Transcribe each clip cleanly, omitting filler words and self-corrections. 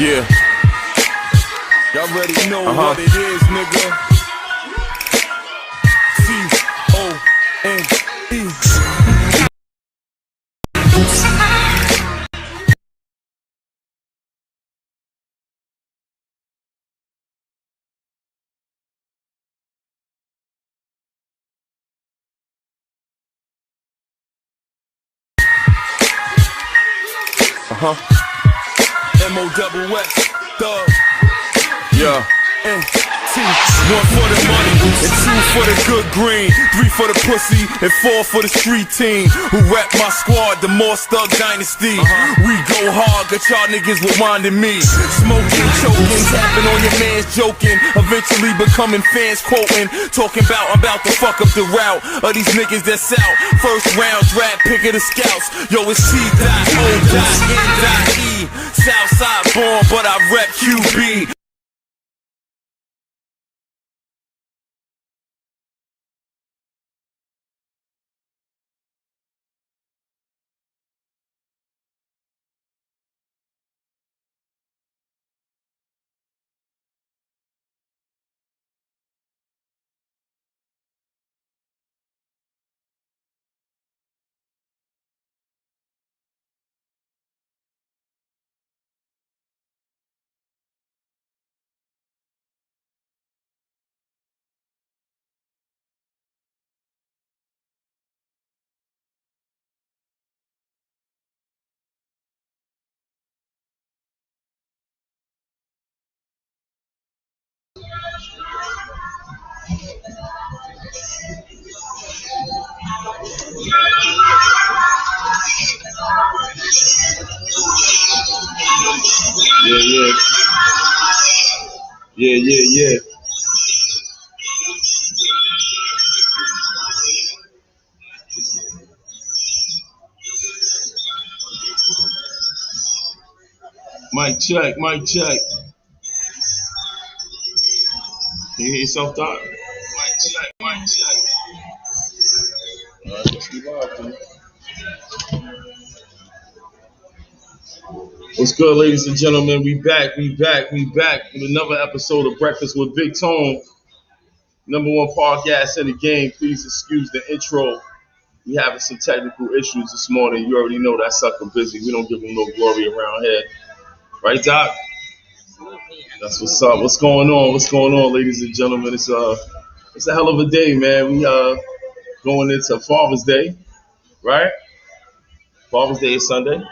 Yeah. Y'all already know what it is, nigga. C-O-N-E. M-O-double-S, Thug. Yeah. N-T. 1 for the money, and 2 for the good green, 3 for the pussy, and 4 for the street team who rep my squad, the Morse Thug Dynasty. We go hard, got y'all niggas rewinding me. Smoking, choking, tapping on your mans, joking. Eventually becoming fans, quoting, talking about I'm about to fuck up the route of these niggas that's out. First round draft pick of the scouts. Yo, it's T.O.N.E. Southside born, but I rep QB. Yeah. Mic check. Can you hear yourself, Doc? Mic check. Alright, let's be live, dude. What's good, ladies and gentlemen? We back with another episode of Breakfast with Big Tone. #1 podcast in the game. Please excuse the intro. We having some technical issues this morning. You already know that sucker busy. We don't give him no glory around here. Right, Doc? That's what's up. What's going on, ladies and gentlemen? It's a hell of a day, man. We going into Father's Day, right? Father's Day is Sunday.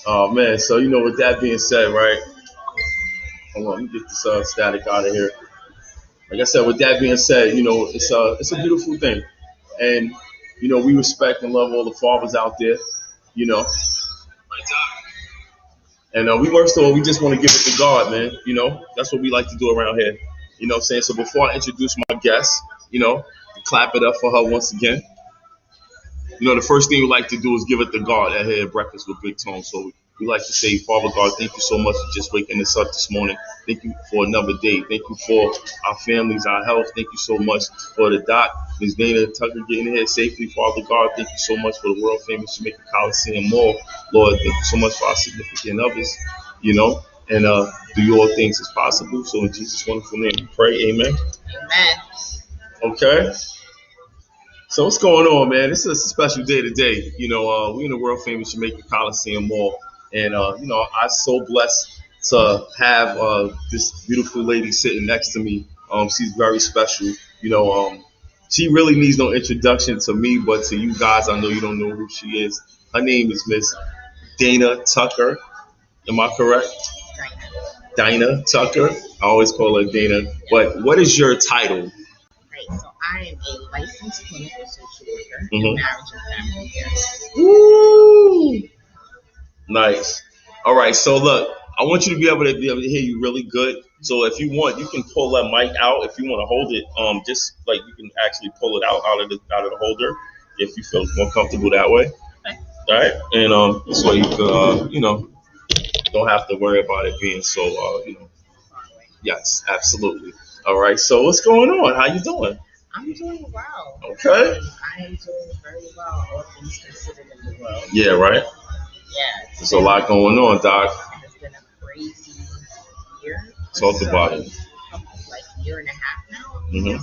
Oh man, so you know, with that being said, right? Hold on, let me get this static out of here. Like I said, with that being said, you know, it's a beautiful thing, and you know, we respect and love all the fathers out there, you know. And we just want to give it to God, man. You know, that's what we like to do around here. You know what I'm saying? So before I introduce my guest, you know, clap it up for her once again. You know, the first thing we like to do is give it to God at here at Breakfast with Big Tone. So we like to say, Father God, thank you so much for just waking us up this morning. Thank you for another day. Thank you for our families, our health. Thank you so much for the doc, Ms. Dana Tucker getting here safely. Father God, thank you so much for the world famous Jamaica Coliseum Mall. Lord, thank you so much for our significant others, you know, and do all things as possible. So in Jesus' wonderful name we pray, amen. Okay. So what's going on, man? This is a special day today. You know, we're in the world famous Jamaica Coliseum Mall, and you know, I'm so blessed to have this beautiful lady sitting next to me. She's very special. You know, she really needs no introduction to me, but to you guys, I know you don't know who she is. Her name is Miss Dana Tucker. Am I correct? Dana Tucker. I always call her Dana. But what is your title? So I am a licensed clinical social worker in marriage and family care. Woo! Nice. All right. So look, I want you to be able to hear you really good. So if you want, you can pull that mic out. If you want to hold it, just like you can actually pull it out of the holder if you feel more comfortable that way. Okay. All right. And this way you can, you know, don't have to worry about it being so, you know. Yes, absolutely. All right. So what's going on? How you doing? I'm doing well. Okay. I am doing very well, all things considered in the world. Yeah, right? Yeah. There's a lot going on, Doc. Talk about it. Like year and a half now. Mm-hmm.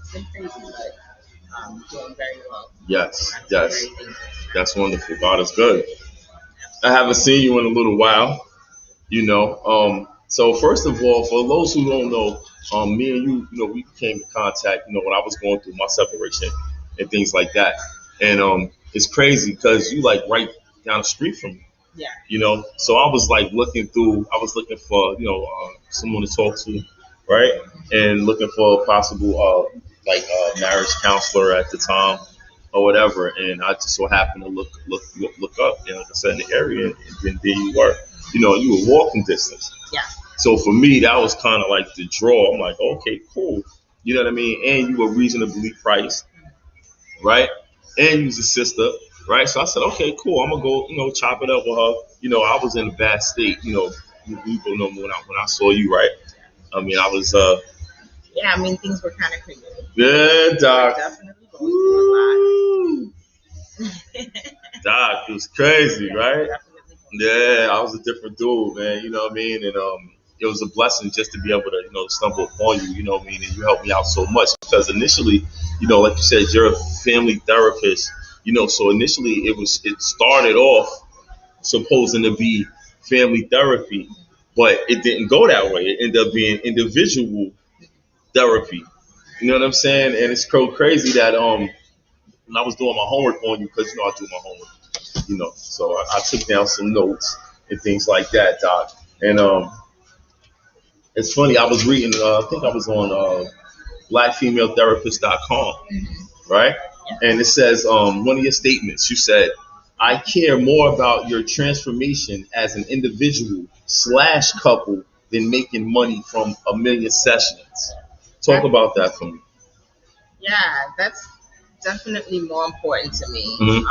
It's been crazy, but doing very well. Yes. That's wonderful. God is good. I haven't seen you in a little while. So first of all, for those who don't know, me and we came in contact, when I was going through my separation and things like that. And it's crazy because you like right down the street from me. Yeah. So I was like looking for, someone to talk to, right? And looking for a possible, marriage counselor at the time or whatever. And I just so happened to look up, like I said, in the area, and then there you were. You were walking distance. Yeah. So for me, that was kind of like the draw. I'm like, okay, cool. You know what I mean? And you were reasonably priced, right? And you was a sister, right? So I said, okay, cool. I'm gonna go, chop it up with her. I was in a bad state. You know when I saw you, right? I mean, I was. Yeah, I mean, things were kind of crazy. Yeah, Doc. Definitely going through a lot. Doc, it was crazy, Yeah, right? definitely. Yeah, I was a different dude, man. You know what I mean? And it was a blessing just to be able to, stumble upon you. You know what I mean? And you helped me out so much because initially, like you said, you're a family therapist. So initially it started off supposing to be family therapy, but it didn't go that way. It ended up being individual therapy. You know what I'm saying? And it's so crazy that when I was doing my homework on you, because I do my homework. So I took down some notes and things like that, Doc. And it's funny, I was reading, I think I was on blackfemaletherapist.com, right? And it says, one of your statements, you said, I care more about your transformation as an individual / couple than making money from a million sessions. Talk about that for me. Yeah, that's definitely more important to me. Mhm.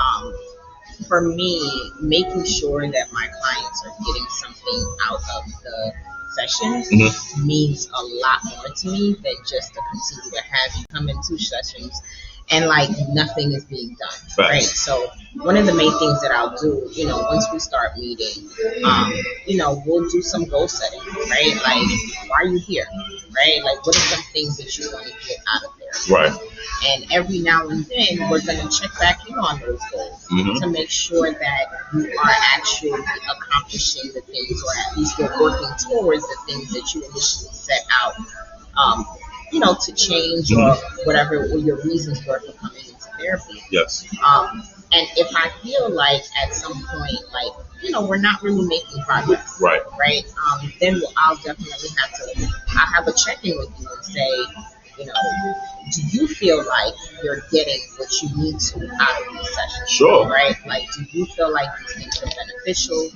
For me, making sure that my clients are getting something out of the sessions means a lot more to me than just to continue to have you come in 2 sessions and like nothing is being done. Right. So one of the main things that I'll do, once we start meeting, we'll do some goal setting, right? Like, why are you here? Right? Like, what are some things that you want to get out of there? Right. And every now and then, we're going to check back in on those goals to make sure that you are actually accomplishing the things, or at least you're working towards the things that you initially set out, to change or whatever your reasons were for coming into therapy. Yes. And if I feel like at some point, like, we're not really making progress, right? Then I'll definitely I'll have a check-in with you and say, do you feel like you're getting what you need to out of these sessions? Sure. Right? Like, do you feel like these things are beneficial?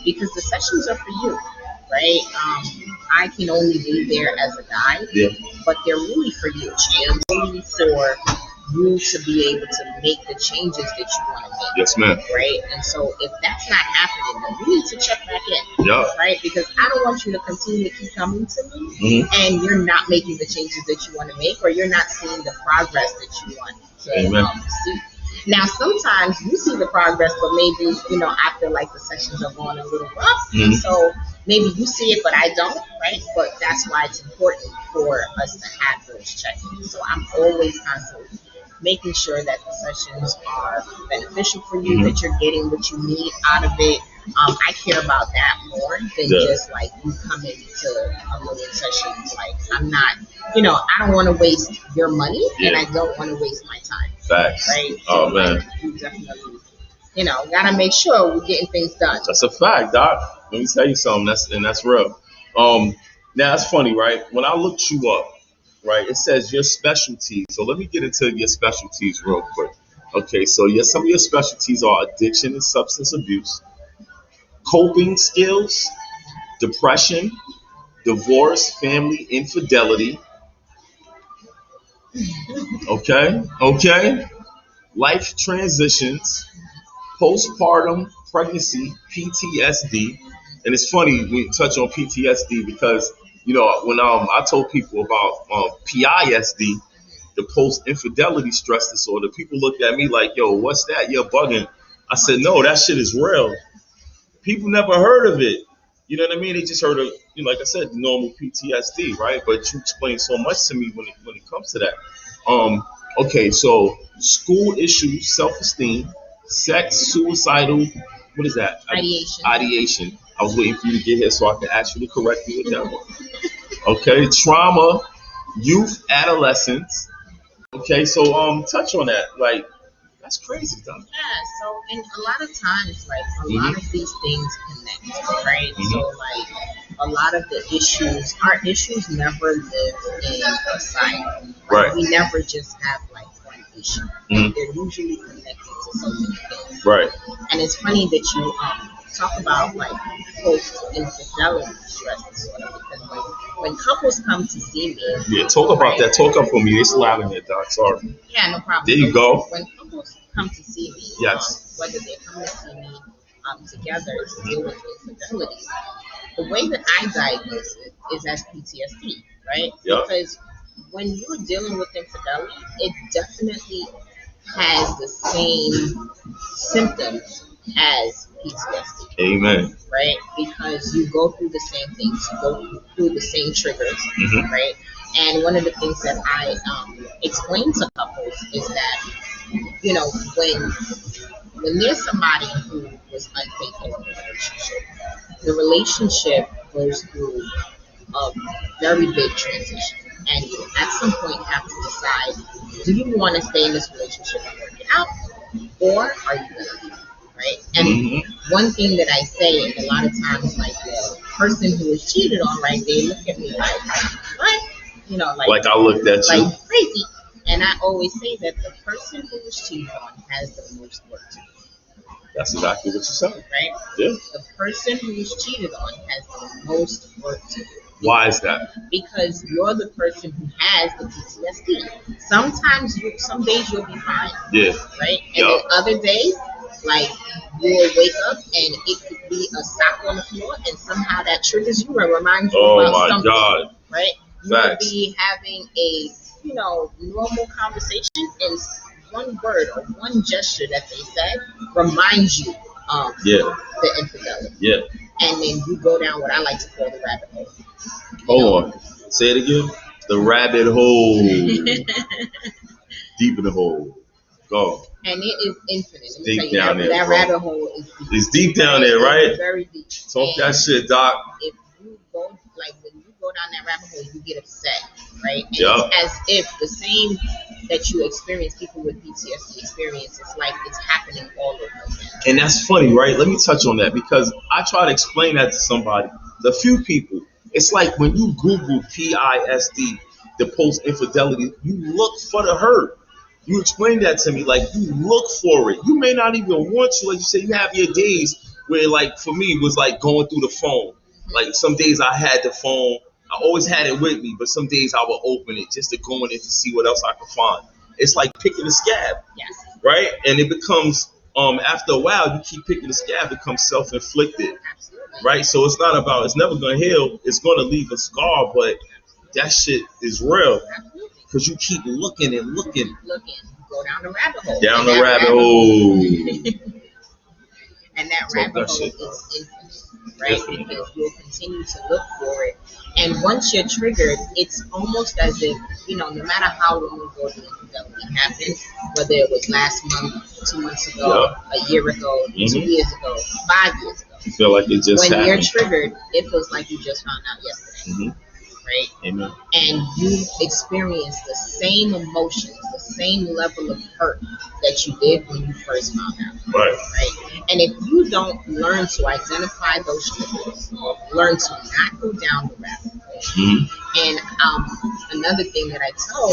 Because the sessions are for you, right? I can only be there as a guide, but they're really for you. They're really for you to be able to make the changes that you want to make. Yes, ma'am. Right? And so if that's not happening, then you need to check back in. Yeah. Right? Because I don't want you to continue to keep coming to me and you're not making the changes that you want to make, or you're not seeing the progress that you want to see. Now, sometimes you see the progress, but maybe, I feel like the sessions are going a little rough. So maybe you see it, but I don't, right? But that's why it's important for us to have those check-ins. So I'm always constantly making sure that the sessions are beneficial for you, that you're getting what you need out of it. I care about that more than just like you come into a million sessions. Like, I'm not, I don't want to waste your money and I don't want to waste my time. Facts. Right? Oh, So, man. like, you definitely, gotta make sure we're getting things done. That's a fact, Doc. Let me tell you something. That's real. Now it's funny, right? When I looked you up, right, it says your specialties. So let me get into your specialties real quick. Okay, so some of your specialties are addiction and substance abuse, coping skills, depression, divorce, family infidelity. Okay. Life transitions, postpartum pregnancy, PTSD. And it's funny when you touch on PTSD because, when I told people about PISD, the post-infidelity stress disorder, people looked at me like, yo, what's that? You're bugging. I said, no, that shit is real. People never heard of it. You know what I mean? They just heard of, like I said, the normal PTSD, right? But you explained so much to me when it comes to that. Okay, so school issues, self-esteem, sex, suicidal. What is that? Ideation. Ideation. I was waiting for you to get here so I could ask you to correct me with that one. Okay, trauma, youth, adolescence. Okay, so touch on that. Like, that's crazy, though. Yeah, so and a lot of times, like a lot of these things connect, right? So like a lot of the issues, our issues never live in a silo. Right. We never just have like one issue. They're usually connected to so many things. Right. And it's funny that you talk about like post infidelity stress disorder because when couples come to see me, yeah, talk about that. Talk up for me. It's loud in there, Doc. Sorry. Yeah, no problem. There you go. When couples come to see me, yes, whether they're coming to see me together to deal with infidelity, the way that I diagnose it is as PTSD, right? Yeah. Because when you're dealing with infidelity, it definitely has the same symptoms as PTSD. Amen. Right? Because you go through the same things, you go through the same triggers, right? And one of the things that I explain to couples is that, when there's somebody who was unfaithful in the relationship goes through a very big transition. And you at some point have to decide, do you want to stay in this relationship and work it out, or are you going to leave? Right? And one thing that I say, and a lot of times, like the person who was cheated on, right, they look at me like, what? Like I looked at you. Like crazy. And I always say that the person who was cheated on has the most work to do. That's exactly what you said. Right? Yeah. The person who was cheated on has the most work to do. Why is that? Because you're the person who has the PTSD. Sometimes some days you'll be fine. Yeah. Right? And then other days, like you'll wake up and it could be a sock on the floor and somehow that triggers you and reminds you about something. Oh my God. Right? You could be having a, normal conversation and one word or one gesture that they said reminds you of the infidelity. Yeah. And then you go down what I like to call the rabbit hole. Hold on. Say it again. The rabbit hole. Deep in the hole. Go. And it is infinite. It's deep down there. That rabbit hole is deep. It's deep down there, right? It's very deep. Talk that shit, Doc. If you go, when you go down that rabbit hole, you get upset, right? And it's as if the same that you experience, people with PTSD experience, it's like it's happening all over again. And that's funny, right? Let me touch on that because I try to explain that to somebody. The few people, it's like when you Google PISD, the post-infidelity, you look for the hurt. You explain that to me, like you look for it. You may not even want to, like you say, you have your days where, like for me, it was like going through the phone. Like some days I had the phone, I always had it with me, but some days I would open it just to go in it to see what else I could find. It's like picking a scab, right? And it becomes, after a while, you keep picking the scab, it becomes self-inflicted, right? So it's not about, it's never going to heal. It's going to leave a scar, but that shit is real. Because you keep looking and looking. Go down the rabbit hole. Down the rabbit hole. And that rabbit hole is infinite, right? Because you'll continue to look for it. And once you're triggered, it's almost as if, no matter how long ago the infidelity happened, whether it was last month, 2 months ago, a year ago, 2 years ago, 5 years ago. You feel like it just happened. When you're triggered, it feels like you just found out yesterday. Right? Amen. And you experience the same emotions, the same level of hurt that you did when you first found out. Right. And if you don't learn to identify those triggers, learn to not go down the rabbit hole. And another thing that I tell,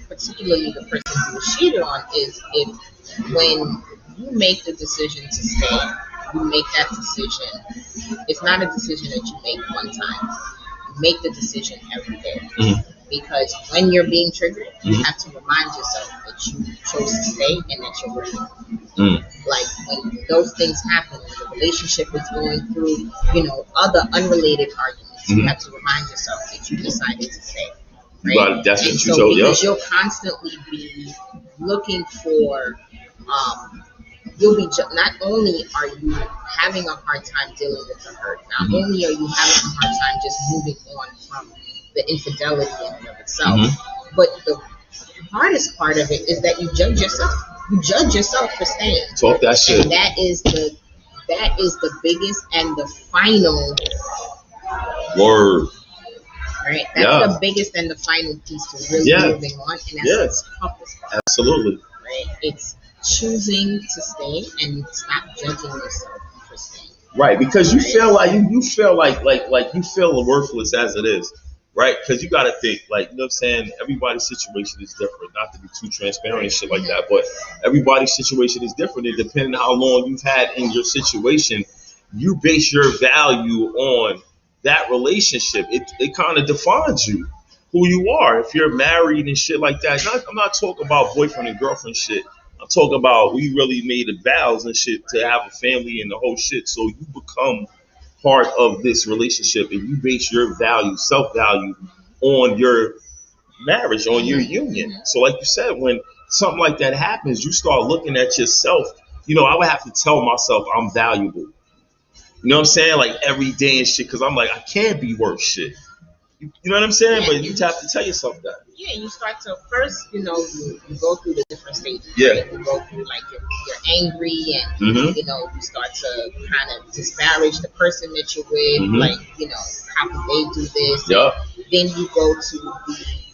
particularly the person who was cheated on, is if when you make the decision to stay, you make that decision. It's not a decision that you make one time. Make the decision every day. Because when you're being triggered, you have to remind yourself that you chose to stay and that you're working. Like when those things happen, when the relationship is going through, other unrelated arguments, you have to remind yourself that you decided to stay. Right? But that's what you told because you'll constantly be looking for you'll be not only are you having a hard time dealing with the hurt, not only are you having a hard time just moving on from the infidelity in and of itself, but the hardest part of it is that you judge yourself. You judge yourself for staying. Talk that shit. And that is the biggest and the final word. Right? That's the biggest and the final piece to really moving on. And that's the toughest part. Absolutely. Right? It's choosing to stay and stop judging yourself for staying. Right, because you feel like you feel like you feel worthless as it is. Right? Because you got to think, like, you know what I'm saying? Everybody's situation is different. Not to be too transparent and shit like that, but everybody's situation is different. And depending on how long you've had in your situation, you base your value on that relationship. It kind of defines you, who you are. If you're married and shit like that, I'm not talking about boyfriend and girlfriend shit. I'm talking about we really made the vows and shit to have a family and the whole shit. So you become part of this relationship and you base your value, self-value on your marriage, on your union. So like you said, when something like that happens, you start looking at yourself. You know, I would have to tell myself I'm valuable. You know what I'm saying? Like every day and shit, because I'm like, I can't be worth shit. You know what I'm saying? But you have to tell yourself that. Yeah, you start to first, you go through the different stages. Yeah. Right? You go through like you're angry and you start to kind of disparage the person that you're with. Like, how could they do this? Yeah. Then you go to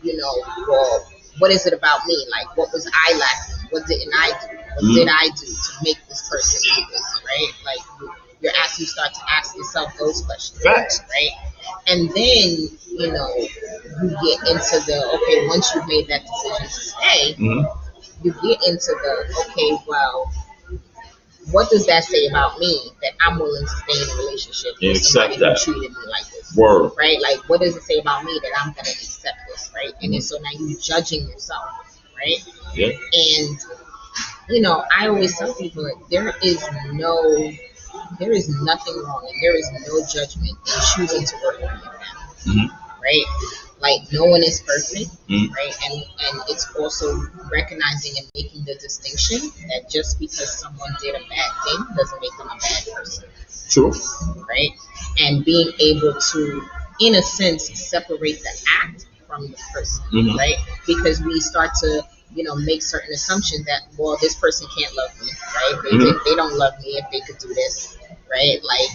the, well, what is it about me? Like, what was I lacking? What didn't I do? What did I do to make this person do this? Right? Like you start to ask yourself those questions. Facts. Right? And then, you get into the, once you've made that decision to stay, you get into the, well, what does that say about me that I'm willing to stay in a relationship with somebody who treated me like this? Word. Right? Like, what does it say about me that I'm going to accept this? Right? And then so now you're judging yourself. Right? Yeah. And, I always tell people that there is nothing wrong and there is no judgment in choosing to work on your family, right? Like, no one is perfect, right? And it's also recognizing and making the distinction that just because someone did a bad thing doesn't make them a bad person. True. Right? And being able to, in a sense, separate the act from the person, right? Because we start to make certain assumptions that, well, this person can't love me, right? They don't love me if they could do this, right? Like,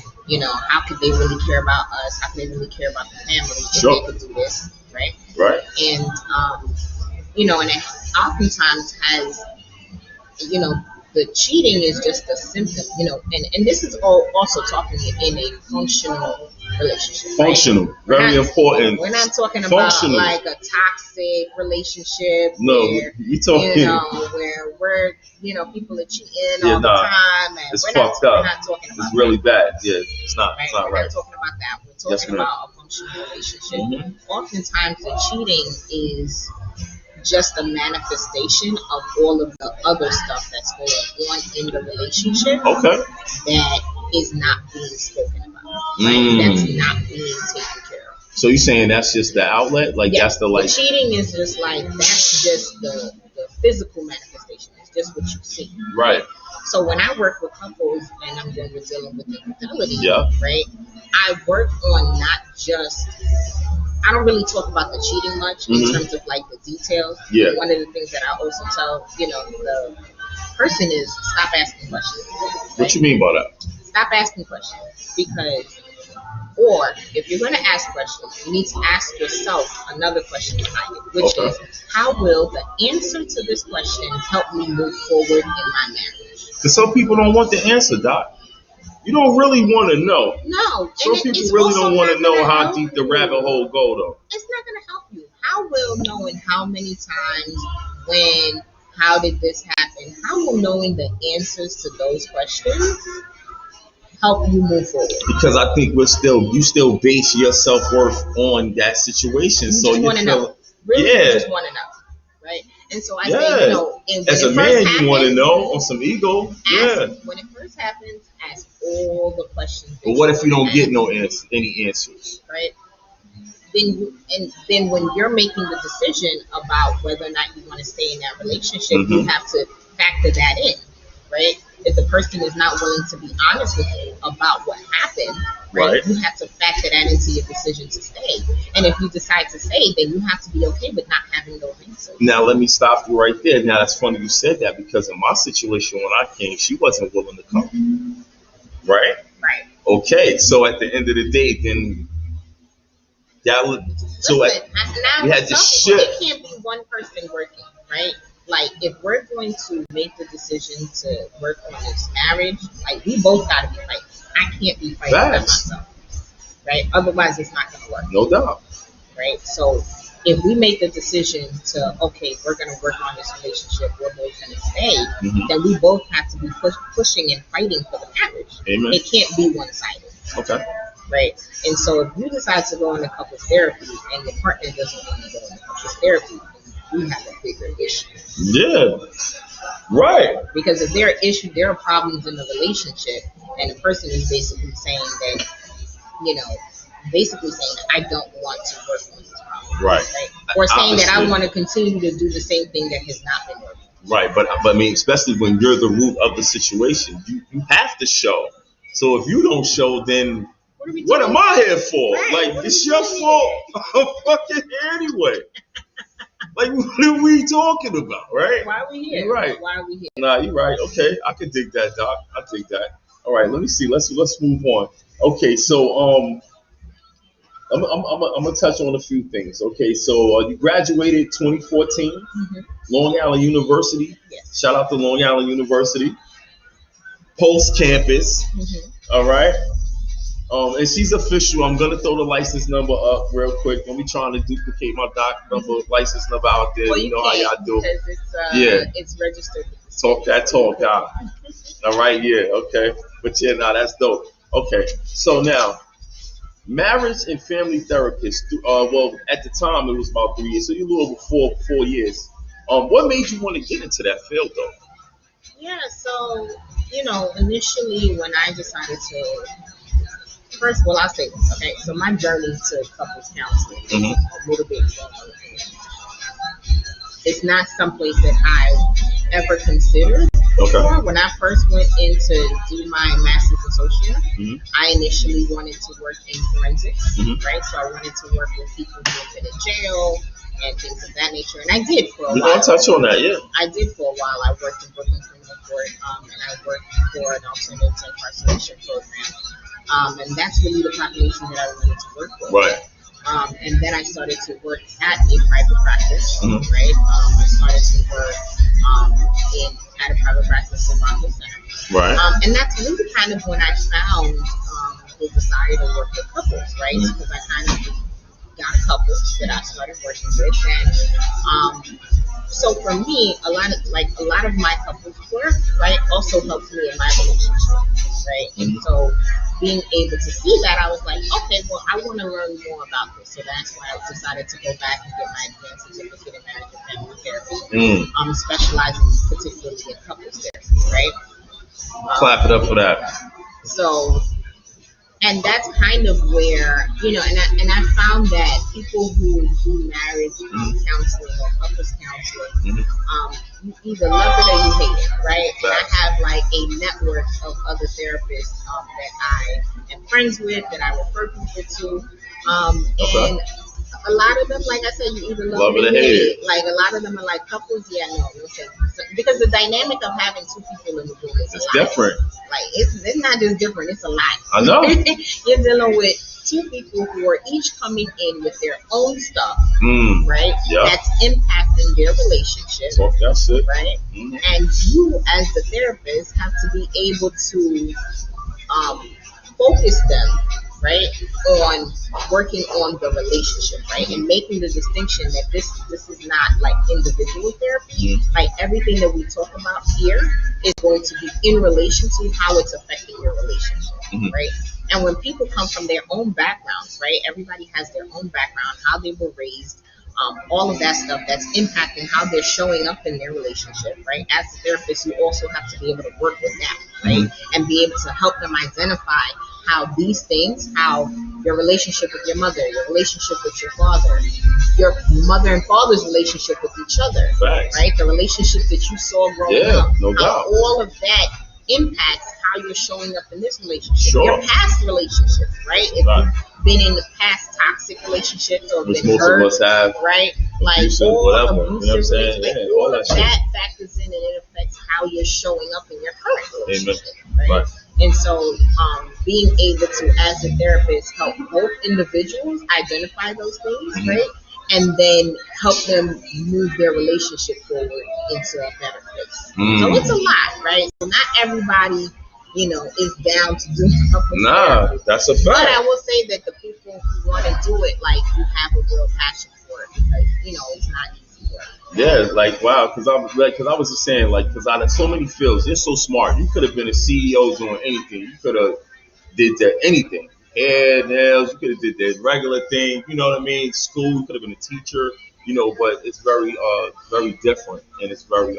how could they really care about us? How could they really care about the family if they could do this, right? Right. And, and it oftentimes has, the cheating is just a symptom, and this is also talking in a functional relationship. Functional, right? Very important. We're not talking about like a toxic relationship. No, we talking, where we're, people are cheating all the time, and it's we're fucked not, up. We're not talking about it's really that. bad. Yeah, it's not. It's not we're right. Not talking about that. We're talking about a functional relationship. Oftentimes, the cheating is just a manifestation of all of the other stuff that's going on in the relationship that is not being spoken about, that's not being taken care of. So you're saying that's just the outlet? Like, that's the like... cheating is just like, that's just the physical manifestation. It's just what you see. Right. So when I work with couples and I'm dealing with infidelity, right, I work on not just... I don't really talk about the cheating much in terms of like the details. Yeah. One of the things that I also tell, the person is stop asking questions. Right? What you mean by that? Stop asking questions because, or if you're going to ask questions, you need to ask yourself another question behind it, which is, how will the answer to this question help me move forward in my marriage? Because some people don't want the answer, Doc. You don't really want to know. No. Some people really don't want to know how deep the rabbit hole go, though. It's not going to help you. How will knowing how many times, when, how did this happen, how will knowing the answers to those questions help you move forward? Because I think you still base your self-worth on that situation. So you want to know. Really, you just want to know. Right? And so I say, as a man, you want to know on some ego. When it first happens, ask all the questions. But what if you don't get any answers? Right? Then when you're making the decision about whether or not you want to stay in that relationship, you have to factor that in, right? if the person is not willing to be honest with you about what happened, right? You have to factor that into your decision to stay. And if you decide to stay, then you have to be okay with not having those answers. Now, let me stop you right there. Now, that's funny you said that, because in my situation when I came, she wasn't willing to come. Right? Right. Okay, so at the end of the day, then that would. So Listen, we had to shift. It can't be one person working, right? Like, if we're going to make the decision to work on this marriage, like, we both got to be fighting. I can't be fighting by myself, right? Otherwise, it's not going to work. No doubt. Right? So, if we make the decision to, okay, we're going to work on this relationship, we're both going to stay, then we both have to be pushing and fighting for the marriage. Amen. It can't be one-sided. Okay. Right? And so, if you decide to go into couples therapy and your partner doesn't want to go into couples therapy, we have a bigger issue. Yeah. Right. Because if there are problems in the relationship, and the person is basically saying that, I don't want to work on this problem. Right. Or saying that I want to continue to do the same thing that has not been working. Right. But I mean, especially when you're the root of the situation, you have to show. So if you don't show, then what am I here for? Right. Like, it's your fault. I'm fucking here anyway. Like, what are we talking about, right? Why are we here? You're right. Why are we here? Nah, you're right. Okay, I can dig that, Doc. I dig that. All right, let me see. Let's move on. Okay, so I'm gonna touch on a few things. Okay, so you graduated 2014, Long Island University. Yes. Shout out to Long Island University. Post campus. All right. And she's official. I'm gonna throw the license number up real quick. Don't be trying to duplicate my license number out there. Well, you know how y'all do. Because it's registered. Talk that talk, y'all. All right, yeah, okay. But yeah, that's dope. Okay, so now, marriage and family therapist. Well, at the time it was about 3 years, so you're a little over 4 years. What made you want to get into that field, though? Yeah, so initially when I decided to. First, well, I'll say this, okay? So my journey to couples counseling is a little bit longer. It's not someplace that I've ever considered before. When I first went in to do my master's associate, I initially wanted to work in forensics, right? So I wanted to work with people who have been in jail and things of that nature. And I did for a while. We're going to touch on that, yeah. I did for a while. I worked in Brooklyn Criminal Court, and I worked for an alternative to incarceration program. And that's really the population that I wanted to work with. Right. And then I started to work at a private practice, right? I started to work at a private practice in Rockville Center. Right. And that's really kind of when I found the desire to work with couples, right? Because I kind of got a couple that I started working with. And so for me, a lot of my couples work, right, also helps me in my relationship, right? And so being able to see that, I was like, okay, well, I want to learn more about this. So that's why I decided to go back and get my advanced certificate in marriage and family therapy, specializing particularly in couples therapy, right? Clap it up for that. So, and that's kind of where, and I found that people who do marriage counseling or couples counseling, you either love it or you hate it, right? And I have like a network of other therapists that I am friends with, that I refer people to, and a lot of them, like I said, you either love it or hate it. Like a lot of them are like couples, no thank you. So, because the dynamic of having two people in the room is different. Like it's not just different; it's a lot. I know. You're dealing with two people who are each coming in with their own stuff, right? Yeah. That's impacting their relationship. That's it. Right? And you, as the therapist, have to be able to focus them, right, on working on the relationship, right, and making the distinction that this is not like individual therapy. Like everything that we talk about here is going to be in relation to how it's affecting your relationship, right? And when people come from their own backgrounds, right, everybody has their own background, how they were raised, all of that stuff that's impacting how they're showing up in their relationship, right? As a therapist, you also have to be able to work with that, right, and be able to help them identify how these things, how your relationship with your mother, your relationship with your father, your mother and father's relationship with each other, right? The relationship that you saw growing up, no doubt. All of that impacts how you're showing up in this relationship. Sure. Your past relationships, right? If Right. you've been in the past toxic relationships or Which been most hurt, of us have. right? Like Abusive, all whatever. You know what I'm abusive saying? relationships, Yeah, all all of that shit. that factors in and it affects how you're showing up in your current relationship. Amen. Right? Right. And so being able to, as a therapist, help both individuals identify those things, Mhm. right? And then help them move their relationship forward into a better place. So it's a lot, right? So not everybody, is down to do couples Nah, therapy. that's a But I fact. will say that the people who want to do it, like, you have a real passion for it because, it's not easy work. Yeah, like wow, because I was just saying, like, because out of so many fields, you're so smart. You could have been a CEO doing anything. You could have did that anything. Hair, nails. You could have did that regular thing. You know what I mean? School. You could have been a teacher. But it's very different, and it's very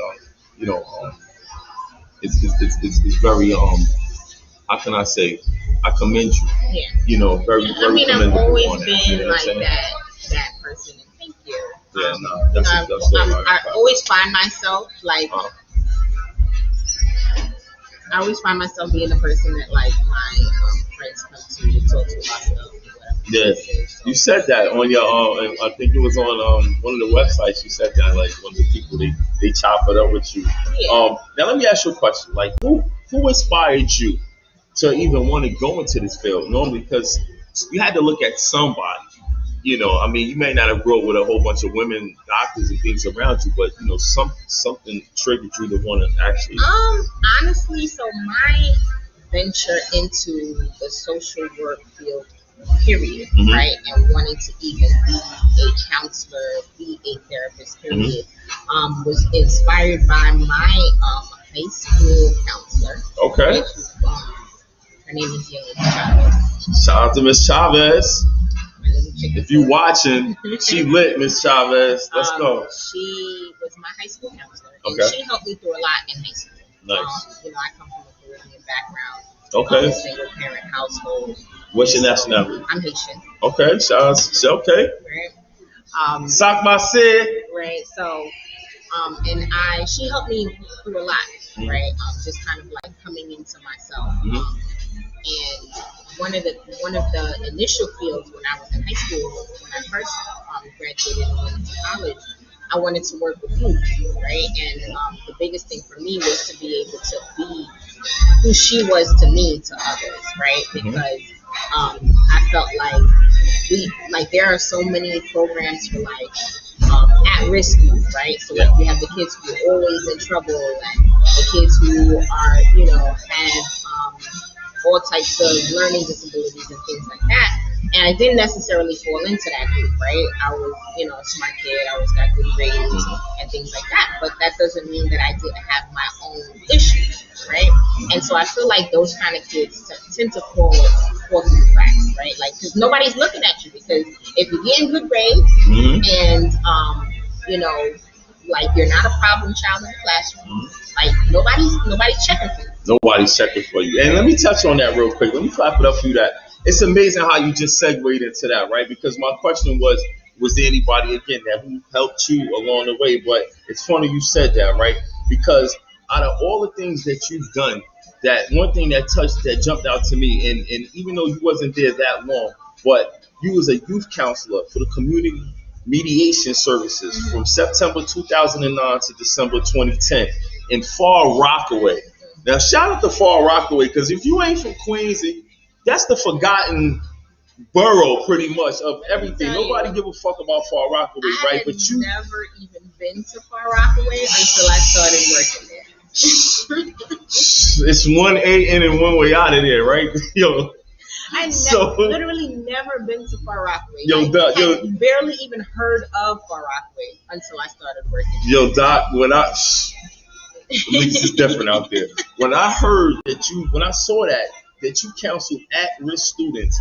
it's very how can I say? I commend you. Yeah. Very I mean, I've commendable always on it. been You know what I'm like saying? that person. And thank you. Yeah, no, that's so right. I always find myself like Uh-huh. I always find myself being the person that like my friends come to talk to about stuff or whatever. Yeah, you said that on your I think it was on one of the websites. You said that like one of the people they chop it up with you. Yeah. Now let me ask you a question. Like who inspired you to even want to go into this field? Normally, because you had to look at somebody. I mean, you may not have grown up with a whole bunch of women doctors and things around you, but something triggered you to want to actually. Honestly, so my venture into the social work field, period, Mhm. right, and wanting to even be a counselor, be a therapist, period, was inspired by my high school counselor. Okay. Which was, her name is Yelena Chavez. Shout out to Miss Chavez. My little chicken. If you watching, she lit, Miss Chavez. Let's go. She was my high school counselor, and Okay. she helped me through a lot in high school. Nice. I come from a Caribbean background. Okay. Single parent household. What's your nationality? I'm Haitian. Okay, shout out. Okay. Right. Sock my sid. Right. So, she helped me through a lot. Mhm. Right. Just kind of like coming into myself. Mhm. And one of the initial fields when I was in high school, when I first graduated and went into college, I wanted to work with youth, right? And the biggest thing for me was to be able to be who she was to me to others, right? Mhm. Because I felt like there are so many programs for at-risk youth, right? So like we have the kids who are always in trouble, and the kids who are have all types of learning disabilities and things like that. And I didn't necessarily fall into that group, right? I was, a smart kid. I always got good grades and things like that. But that doesn't mean that I didn't have my own issues, right? And so I feel like those kind of kids tend to fall through the cracks, right? Like, because nobody's looking at you. Because if you're getting good grades and, like you're not a problem child in the classroom, like nobody's checking for you. Nobody's checking for you. And let me touch on that real quick. Let me clap it up for you. That it's amazing how you just segued into that, right? Because my question was there anybody again that who helped you along the way? But it's funny you said that, right? Because out of all the things that you've done, that one thing that jumped out to me, and even though you wasn't there that long, but you was a youth counselor for the community mediation services from September 2009 to December 2010 in Far Rockaway. Now, shout out to Far Rockaway, because if you ain't from Queens, that's the forgotten borough, pretty much, of everything. Nobody give a fuck about Far Rockaway, right? But you never even been to Far Rockaway until I started working there. It's one A in and one way out of there, right? Yo. I literally never been to Far Rockaway. Had barely even heard of Far Rockaway until I started working. Yo, Doc, this is different out there. When I heard when I saw that you counseled at-risk students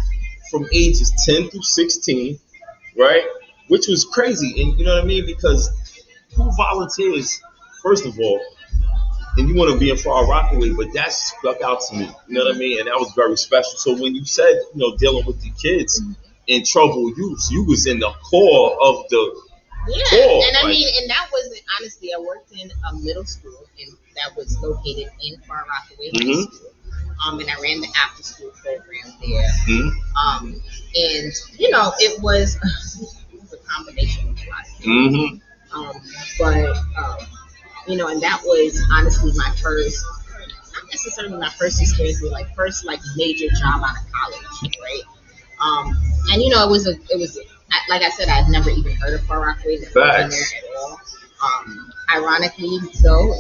from ages 10 through 16, right? Which was crazy, and you know what I mean? Because who volunteers, first of all, and you want to be in Far Rockaway, but that stuck out to me. You know what I mean? And that was very special. So when you said, dealing with the kids in troubled youth, you was in the core of Yeah, and I mean, and that wasn't honestly. I worked in a middle school, and that was located in Far Rockaway High School. And I ran the after school program there. And it was a combination of a lot of things. But and that was honestly my first, not necessarily my first experience, but first major job out of college, right? And it was like I said, I'd never even heard of Far Rockaway, never been there at all. Ironically, though,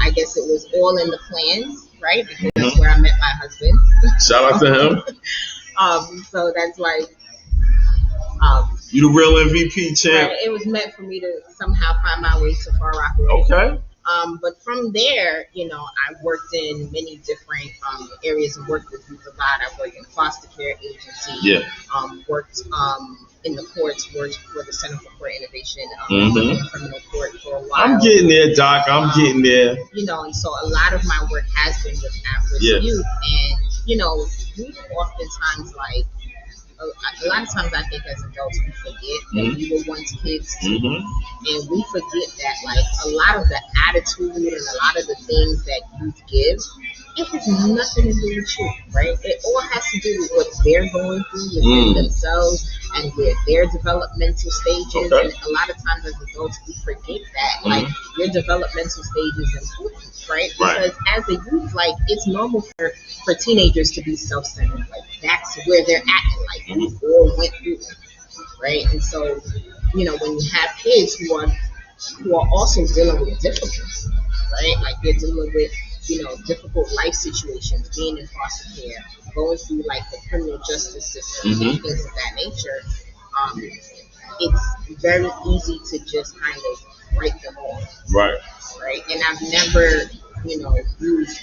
I guess it was all in the plans, right? Because that's where I met my husband. Shout out to him. So that's you the real MVP, champ. Right, it was meant for me to somehow find my way to Far Rockaway. Okay. But from there, I worked in many different areas and worked with Youth of God. I worked in foster care agency. Yeah. Worked in the courts, worked for the Center for Court Innovation, in criminal court for a while. I'm getting there, Doc. I'm getting there. And so a lot of my work has been with at-risk youth, and youth oftentimes a lot of times I think as adults we forget that we were once kids too, and we forget that a lot of the attitude and a lot of the things that youth give, it has nothing to do with you, right? It all has to do with what they're going through within themselves and with their developmental stages. And a lot of times as adults we forget that your developmental stage is important, right? Because as a youth, it's normal for teenagers to be self-centered. That's where they're at in life. We all went through it, right? And so, when you have kids who are also dealing with difficulties, right? They're dealing with, difficult life situations, being in foster care, going through the criminal justice system, and things of that nature. It's very easy to just kind of write them off. Right. And I've never, used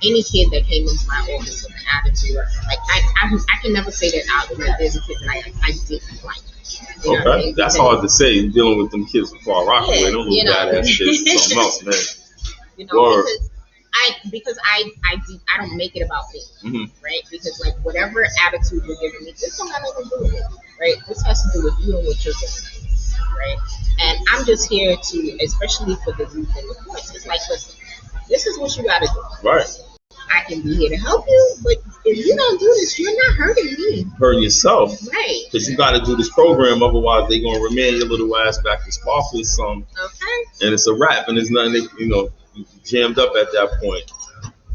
any kid that came into my office with an attitude, I can never say that there's a kid that I didn't like. You know what I mean? That's hard to say. Dealing with them kids from Far Rockaway, them little badass shit, something else, man. Because I don't make it about me, right? Because whatever attitude you're giving me, this don't have nothing to do with it, right? This has to do with you and what you're doing, right? And I'm just here to, especially for the youth in the courts, it's listen, this is what you got to do, right? I can be here to help you, but if you don't do this, you're not hurting me. Hurting yourself. Right. Because you got to do this program, otherwise they're going to remand your little ass back to Sparkle some. Okay. And it's a wrap, and there's nothing, jammed up at that point.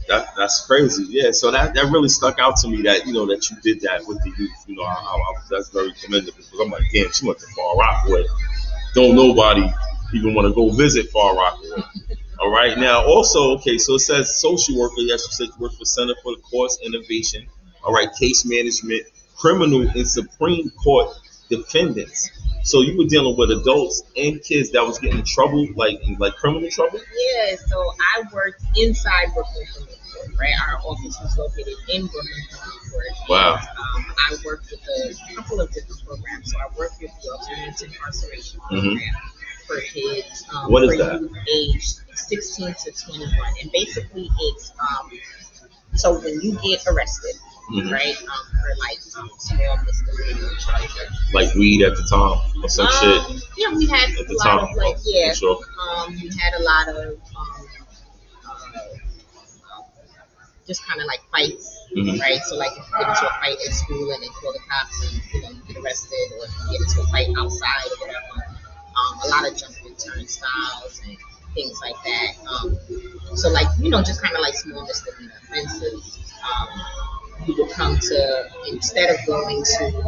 That's crazy. Yeah, so that really stuck out to me that, that you did that with the youth. That's very commendable. Because I'm damn, she went to Far Rockaway. Don't nobody even want to go visit Far Rockaway. All right. Now, also, so it says social worker. Yes, you said you work for Center for the Courts Innovation. All right. Case management, criminal and Supreme Court defendants. So you were dealing with adults and kids that was getting in trouble, like criminal trouble? Yeah. So I worked inside Brooklyn Criminal Court, right? Our office was located in Brooklyn Criminal Court. Wow. I worked with a couple of different programs. So I worked with the alternative incarceration program for kids what is that? Youth aged 16 to 21, and basically it's so when you get arrested, right, for small misdemeanor charges, like weed at the time or some shit. Yeah, we had at a lot of sure. We had a lot of just kind of fights, right? So if you get into a fight at school and they call the cops and you get arrested, or if you get into a fight outside or whatever. A lot of jumping turnstiles and things like that. So just kind of small misdemeanor offenses. You would come to, instead of going to the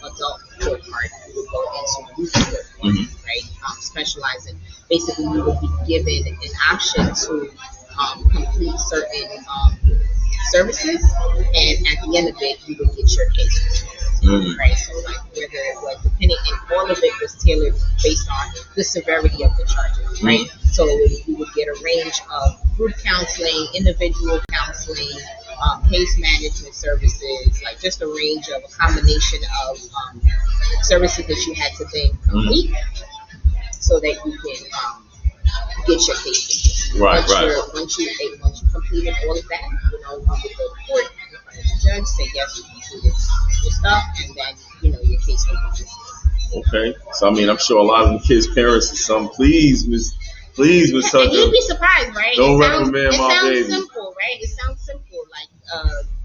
adult court part, you would go into youth court, right? Specializing. Basically, you would be given an option to complete certain services, and at the end of it, you would get your case. Right, so whether it was depending, and all of it was tailored based on the severity of the charges, right? So you would get a range of group counseling, individual counseling, case management services, just a range of a combination of services that you had to then complete so that you can get your case. Right. Once you completed all of that, you would go to court in front of the judge, say yes, you completed your stuff, and then your case will be dismissed. Okay. So I mean, I'm sure a lot of the kids' parents are some. Please, Miss And Tucker, you'd be surprised, right? don't It sounds, reprimand it my sounds baby. simple, right? It sounds simple. Like,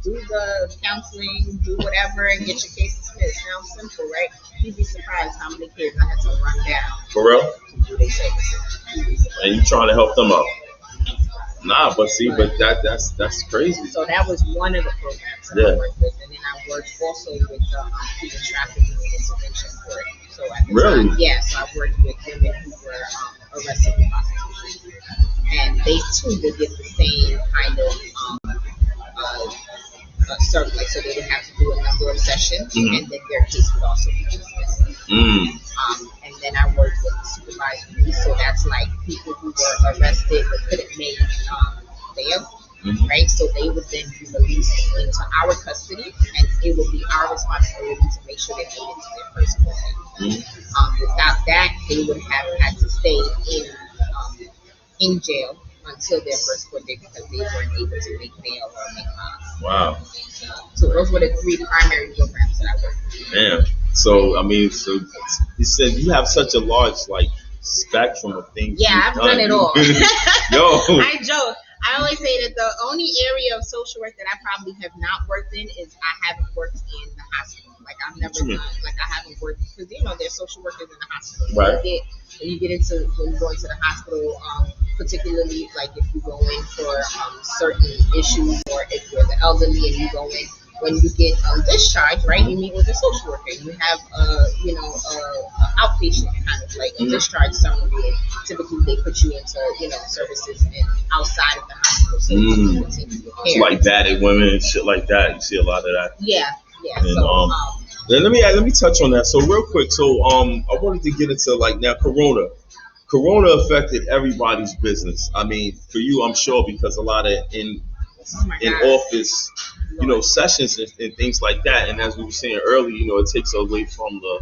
do the counseling, do whatever, and get your case dismissed. It sounds simple, right? You'd be surprised how many kids I had to run down For real? to do their services. And you trying to help them out? Nah, but see, but that's crazy. So that was one of the programs that I worked with, and then I worked also with the human trafficking and intervention court. So at the Really? time, yeah, so I worked with women who were arrested for prostitution, and they too would get the same kind of circle. Like, so they would have to do a number of sessions, and then their case would also be dismissed. And then I worked with the supervised release, so that's like people who were arrested but couldn't make bail, right? So they would then be released into our custody, and it would be our responsibility to make sure they made it to their first court date. Without that, they would have had to stay in jail until their first court date because they weren't able to make bail or make bond. Wow. So those were the three primary programs that I worked with. Damn. So I mean, so you said you have such a large spectrum of things. Yeah, I've done it all. Yo. I joke. I always say that the only area of social work that I probably have not worked in is I haven't worked in the hospital. Like I've never done. Like I haven't worked because there's social workers in the hospital. Right. When you go into the hospital, particularly like if you go in for certain issues or if you're the elderly and you go in. When you get discharged, right, you meet with a social worker. You have a outpatient kind of like a discharge summary. And typically, they put you into services outside of the hospital, so you can continue your care. It's like battered women and shit like that. You see a lot of that. Yeah. And, so let me touch on that. So real quick, I wanted to get into like now Corona. Corona affected everybody's business. I mean, for you, I'm sure because a lot of in office. Sessions and things like that. And as we were saying earlier, it takes away from the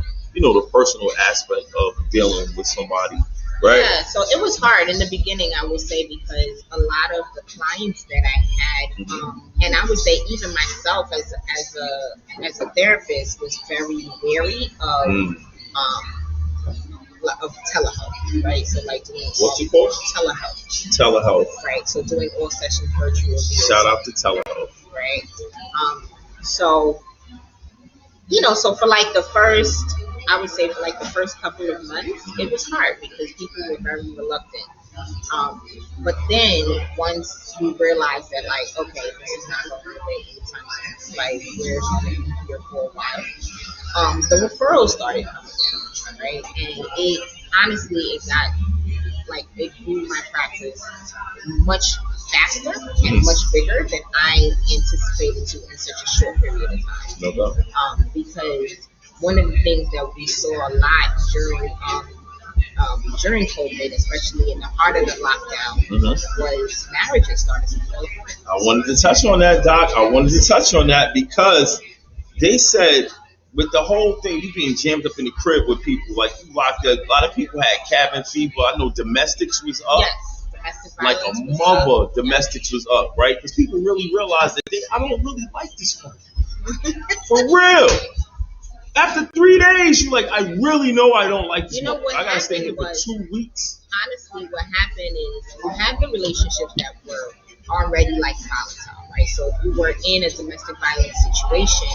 personal aspect of dealing with somebody, right? Yeah, so it was hard in the beginning, I would say, because a lot of the clients that I had, and I would say even myself as a therapist was very wary of telehealth, right? So like doing what's it called? Telehealth. Right. So doing all sessions virtual. Shout out to telehealth. Right. So for like the first, I would say for like the first couple of months, it was hard because people were very reluctant. But then once we realized that like, okay, this is not going away anytime soon, like we're going to be here for a while, the referrals started coming down, right? And it grew my practice much faster and much bigger than I anticipated to in such a short period of time. No doubt. Because one of the things that we saw a lot during COVID, especially in the heart of the lockdown, was marriages started to fall apart. I wanted to touch on that, Doc. I wanted to touch on that because they said with the whole thing, you being jammed up in the crib with people, like you locked up. A lot of people had cabin fever. I know domestics was up. Yes, domestic like a mother. Domestics was up, right? Because people really realized that I don't really like this one. For real. After 3 days, you're like, I really know I don't like this one. I gotta stay here for 2 weeks. Honestly, what happened is you had the relationships that were already like volatile, right? So if you were in a domestic violence situation,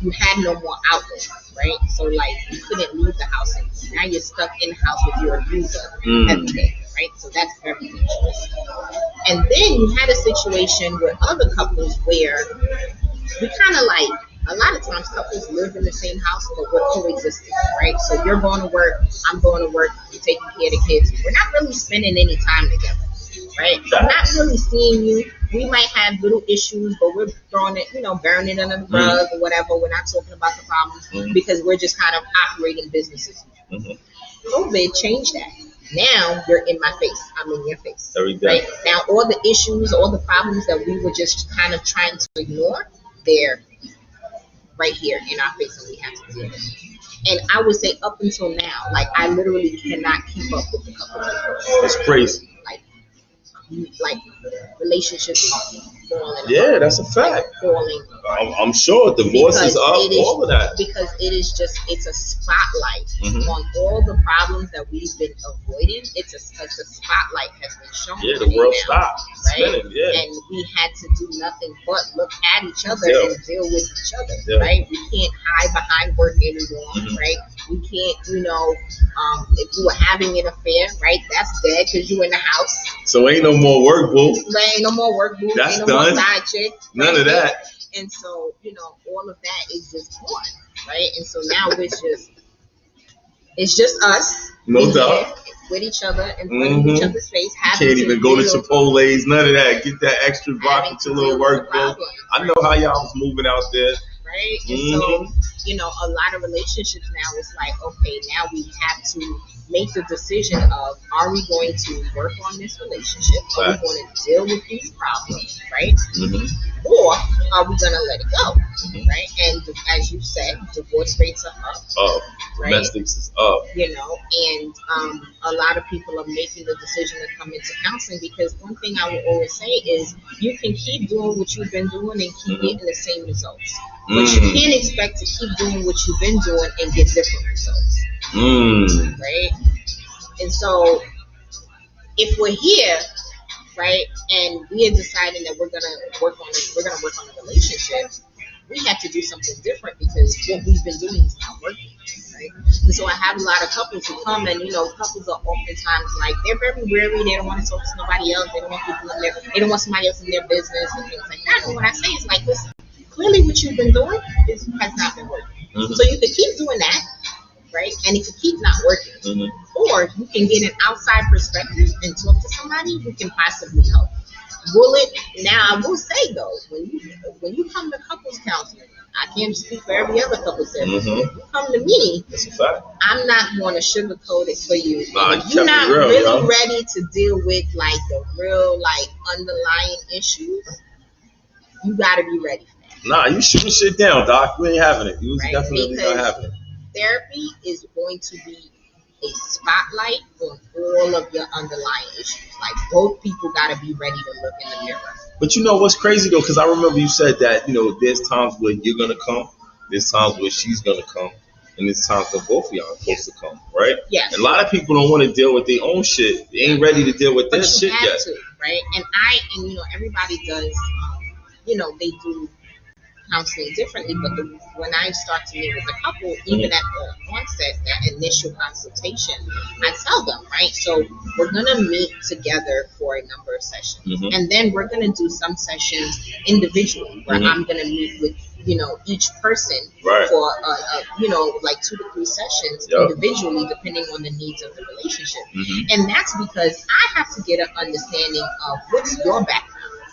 you had no more outlets, right? So like you couldn't leave the house anymore. Now you're stuck in the house with your abuser every day, right? So that's very dangerous. And then you had a situation with other couples where we kind of like, a lot of times couples live in the same house, but we're coexisting, right? So you're going to work, I'm going to work, you're taking care of the kids. We're not really spending any time together, right? I'm not really seeing you. We might have little issues, but we're throwing it, burning it under the rug or whatever. We're not talking about the problems because we're just kind of operating businesses. COVID changed that. Now you're in my face. I'm in your face. Right? Now all the issues, all the problems that we were just kind of trying to ignore, they're right here in our face, and we have to deal with it. And I would say up until now, like I literally cannot keep up with the couple. It's crazy. Like relationships are falling. Yeah, that's a fact. Falling. I'm sure divorce is up, all of that. Because it's a spotlight on all the problems that we've been avoiding. It's a spotlight has been shown. Yeah, the world stopped spinning. Yeah, and we had to do nothing but look at each other and deal with each other. Right? We can't hide behind work anymore. Right? We can't, if you were having an affair, right? That's dead because you in the house. So ain't no more work, boo. There ain't no more work, boo. That's ain't no done. more side chick. None of that. And so, all of that is just gone, right? And so now it's just us. No doubt. With each other and putting each other's face. Can't even go to Chipotle's, none of that. Get that extra block into a little work, boo. I know how y'all was moving out there. Right? And so, a lot of relationships now is like, okay, now we have to make the decision of, are we going to work on this relationship? Are we going to deal with these problems, right? Or are we going to let it go, right? And as you said, divorce rates are up. Right? Domestics is up. And a lot of people are making the decision to come into counseling because one thing I will always say is you can keep doing what you've been doing and keep getting the same results. But you can't expect to keep doing what you've been doing and get different results. Right? And so if we're here, right, and we are deciding that we're gonna work on a relationship, we have to do something different because what we've been doing is not working. Right? And so I have a lot of couples who come and couples are oftentimes like they're very weary, they don't want to talk to nobody else, they don't want somebody else in their business and things like that. And what I say is like, listen, clearly what you've been doing has not been working. So you could keep doing that, right? And it could keep not working. Or you can get an outside perspective and talk to somebody who can possibly help. Now I will say though, when you come to couples counseling, I can't speak for every other couple therapist. If you come to me, that's a fact. I'm not going to sugarcoat it for you. If you're not really ready to deal with like the real underlying issues, you got to be ready for that. Nah, you shooting shit down, Doc. You ain't having it. You was definitely not having it. Therapy is going to be a spotlight on all of your underlying issues. Like both people got to be ready to look in the mirror. But what's crazy though, because I remember you said that there's times where you're gonna come, there's times where she's gonna come, and there's times when both of y'all are supposed to come, right? Yes. And a lot of people don't want to deal with their own shit. They ain't ready to deal with their shit yet. To, right? And everybody does. They do counseling differently, but when I start to meet with a couple, even at the onset, that initial consultation, I tell them, right? So we're gonna meet together for a number of sessions, and then we're gonna do some sessions individually, where I'm gonna meet with each person for like 2 to 3 sessions individually, depending on the needs of the relationship, and that's because I have to get an understanding of what's your background.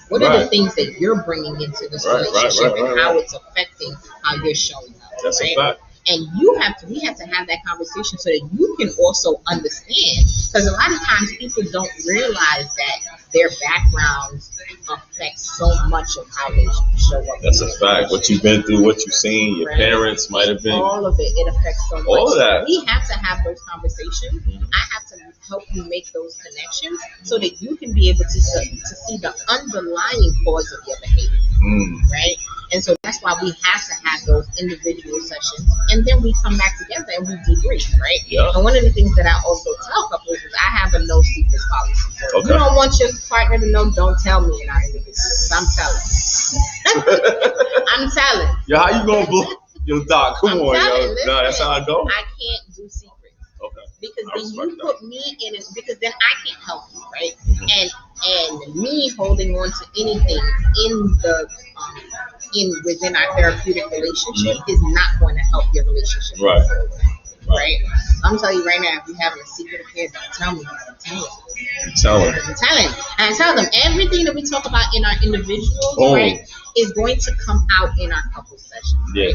What are the things that you're bringing into this relationship and how it's affecting how you're showing up? That's a fact. And we have to have that conversation so that you can also understand, because a lot of times people don't realize that their backgrounds affect so much of how they show up. That's a fact. What you've been through, what you've seen, your parents might have been. All of it affects so much. All of that. We have to have those conversations. I have to help you make those connections so that you can be able to see the underlying cause of your behavior. Right? And so that's why we have to have those individual sessions, and then we come back together and we debrief, right? Yeah. And one of the things that I also tell couples is I have a no secrets policy. So if you don't want your partner to know, don't tell me in our individuals. I'm telling. I'm telling. Yo, how you gonna blow? Yo, Doc, come on, yo. Listen, No, that's how I go. I can't do secrets. Okay. Because then you put me in it, because then I can't help you, right? And me holding on to anything in the within our therapeutic relationship is not going to help your relationship. Right? I'm telling you right now, if you're having a secret affair, don't tell me. Tell them. And I tell them everything that we talk about in our individuals, right, is going to come out in our couple sessions. Right?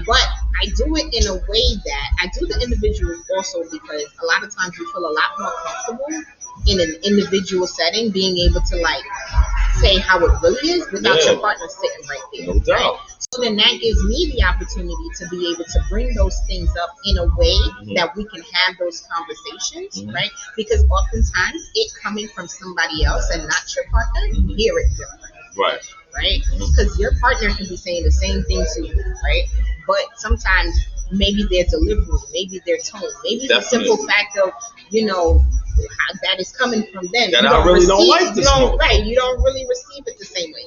But I do it in a way that I do the individuals also because a lot of times you feel a lot more comfortable in an individual setting, being able to say how it really is without your partner sitting right there. No doubt. Right? So then that gives me the opportunity to be able to bring those things up in a way that we can have those conversations, right? Because oftentimes it coming from somebody else and not your partner, you hear it different. Right. Right? Because your partner can be saying the same thing to you, right? But sometimes maybe their delivery, maybe their tone, maybe the simple fact of, that is coming from them. That I really don't like this. Right, you don't really receive it the same way.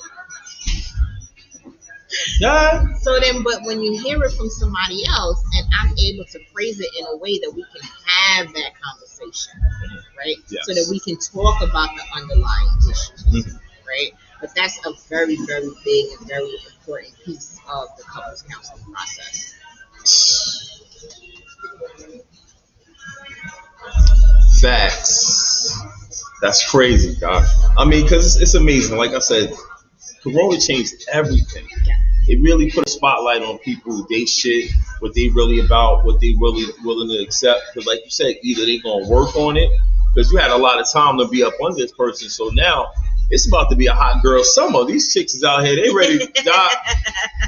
Yeah. So then, but when you hear it from somebody else, and I'm able to phrase it in a way that we can have that conversation, right? Yes. So that we can talk about the underlying issues, right? But that's a very, very big and very important piece of the couples counseling process. Facts. That's crazy, Doc. I mean, because it's amazing. Like I said, Corona changed everything. Yeah. It really put a spotlight on people, they shit, what they really about, what they really willing to accept. Because like you said, either they going to work on it, because you had a lot of time to be up on this person. So now it's about to be a hot girl summer. These chicks is out here. They ready to die.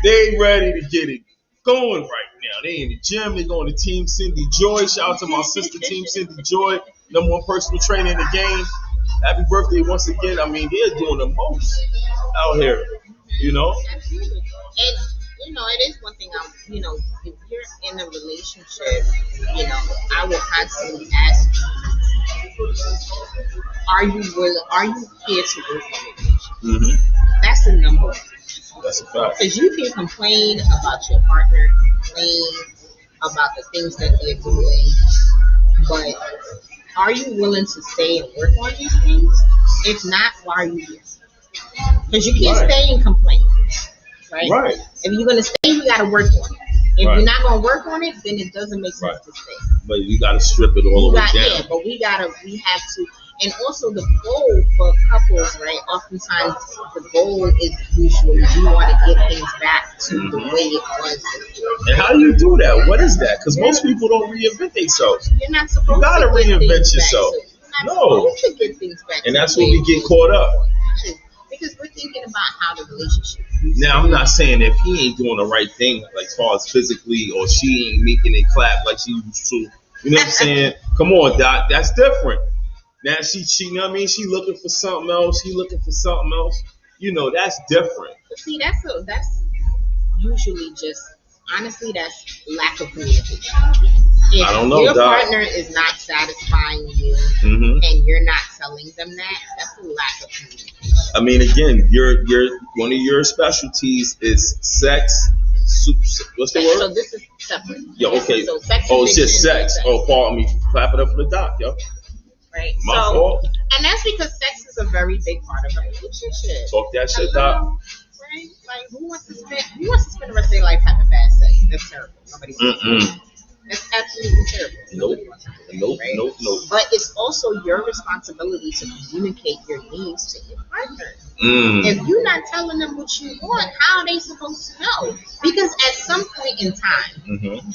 They ready to get it going right now. They in the gym. They going to Team Cindy Joy. Shout out to my sister, Team Cindy Joy. #1 personal trainer in the game. Happy birthday once again. I mean, they're doing the most out here, Absolutely. And, it is one thing, if you're in a relationship, I will constantly ask you, are you here to work on it? That's the number one. That's a fact. Because you can complain about your partner, complain about the things that they're doing, but are you willing to stay and work on these things? If not, why are you here? Because you can't stay and complain, right? Right. If you're going to stay, you got to work on it. If you're not going to work on it, then it doesn't make sense to stay. But you got to strip it all the way down. Yeah, but we have to. And also the goal for couples, right? Oftentimes the goal is usually you want to get things back to the way it was before. And how do you do that? What is that? Because most people don't reinvent themselves. You're not supposed to. You got to reinvent yourself. You're not supposed to get things back. And that's where we get caught up. Because we're thinking about how the relationship. Now, I'm not saying if he ain't doing the right thing, like as far as physically, or she ain't making it clap like she used to. You know what I'm saying? Come on, Doc. That's different. Now she she looking for something else. He looking for something else. That's different. But see, that's usually just, honestly, that's lack of communication. If I don't know, your Doc. partner is not satisfying you and you're not telling them that's a lack of communication. I mean, again, your one of your specialties is sex. What's the word? So this is separate. Yo, okay. So sex it's just sex. sex. Oh, pardon me. Clap it up for the Doc, yo. Right. My fault. And that's because sex is a very big part of a relationship. Talk that shit, Doc. Right? Like, who wants to spend the rest of their life having bad sex? That's terrible. Nobody wants to do that. That's absolutely terrible. Nobody wants to do that, right? Nope. But it's also your responsibility to communicate your needs to your partner. If you're not telling them what you want, how are they supposed to know? Because at some point in time,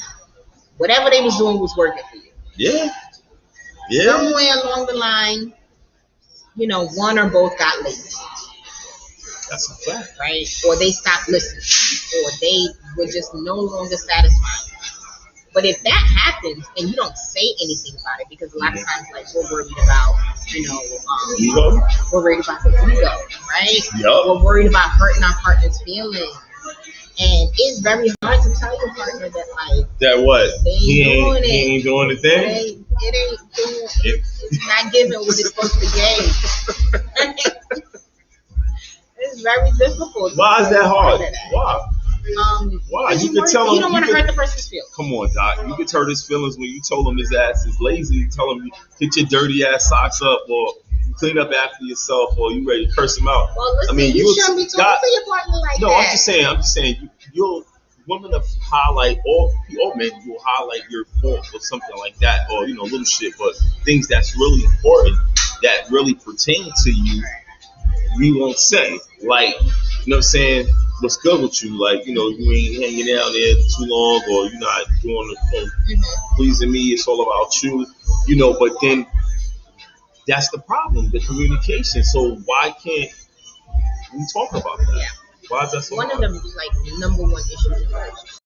whatever they was doing was working for you. Yeah. Somewhere along the line, one or both got lazy. That's a fact. Right? Or they stopped listening. Or they were just no longer satisfied. But if that happens and you don't say anything about it, because a lot of times, like, we're worried about, ego? We're worried about the ego, right? Yep. We're worried about hurting our partner's feelings. And it's very hard to tell your partner that, like, that what? He ain't doing the thing? It ain't doing it's not giving what it's supposed to give. It's very difficult. Why is that hard? Why? Why? You can tell him. You don't want to hurt the person's feelings. Come on, Doc. You can hurt his feelings when you told him his ass is lazy. You tell him, get your dirty ass socks up, or clean up after yourself, or you ready to curse him out. Well, listen, you shouldn't be talking to your partner like that. No, I'm just saying, you'll women to highlight, all men will highlight your fault or something like that, or little shit, but things that's really important that really pertain to you, we won't say. Like, what I'm saying? What's good with you? Like, you ain't hanging out there too long, or you're not doing pleasing me. It's all about you, But then that's the problem, the communication. So why can't we talk about that? Yeah. Why is that so one hard? of the number one issues in relationships,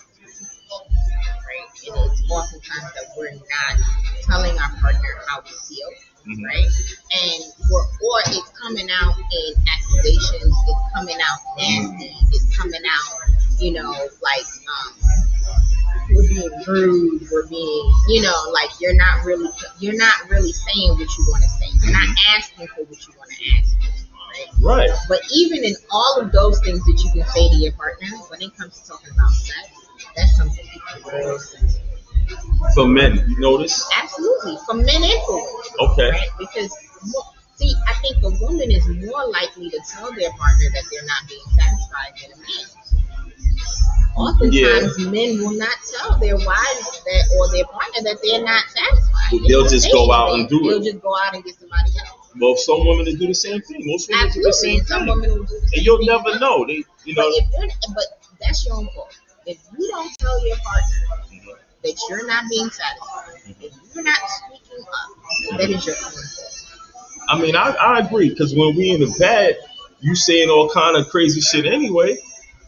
right? And it's oftentimes that we're not telling our partner how we feel, right? And or it's coming out in accusations, it's coming out nasty, it's coming out, like we're being rude, we're being, like you're not really saying what you want to say. You're not asking for what you want to ask for, Right. But even in all of those things that you can say to your partner, when it comes to talking about sex, that's something people real sensitive. For men, you notice? Absolutely, for men and for women. Okay. Right? Because I think a woman is more likely to tell their partner that they're not being satisfied than a man. Oftentimes, men will not tell their wives or their partner that they're not satisfied. They'll just go out and do it. They'll just go out and get somebody else. Well, some women do the same thing. Most women do the same thing. Some women will do the same and you'll thing. never know. But that's your own fault. If you don't tell your partner that you're not being satisfied, if you're not speaking up, that is your own fault. I mean, I agree, because when we in the bed, you saying all kind of crazy shit anyway,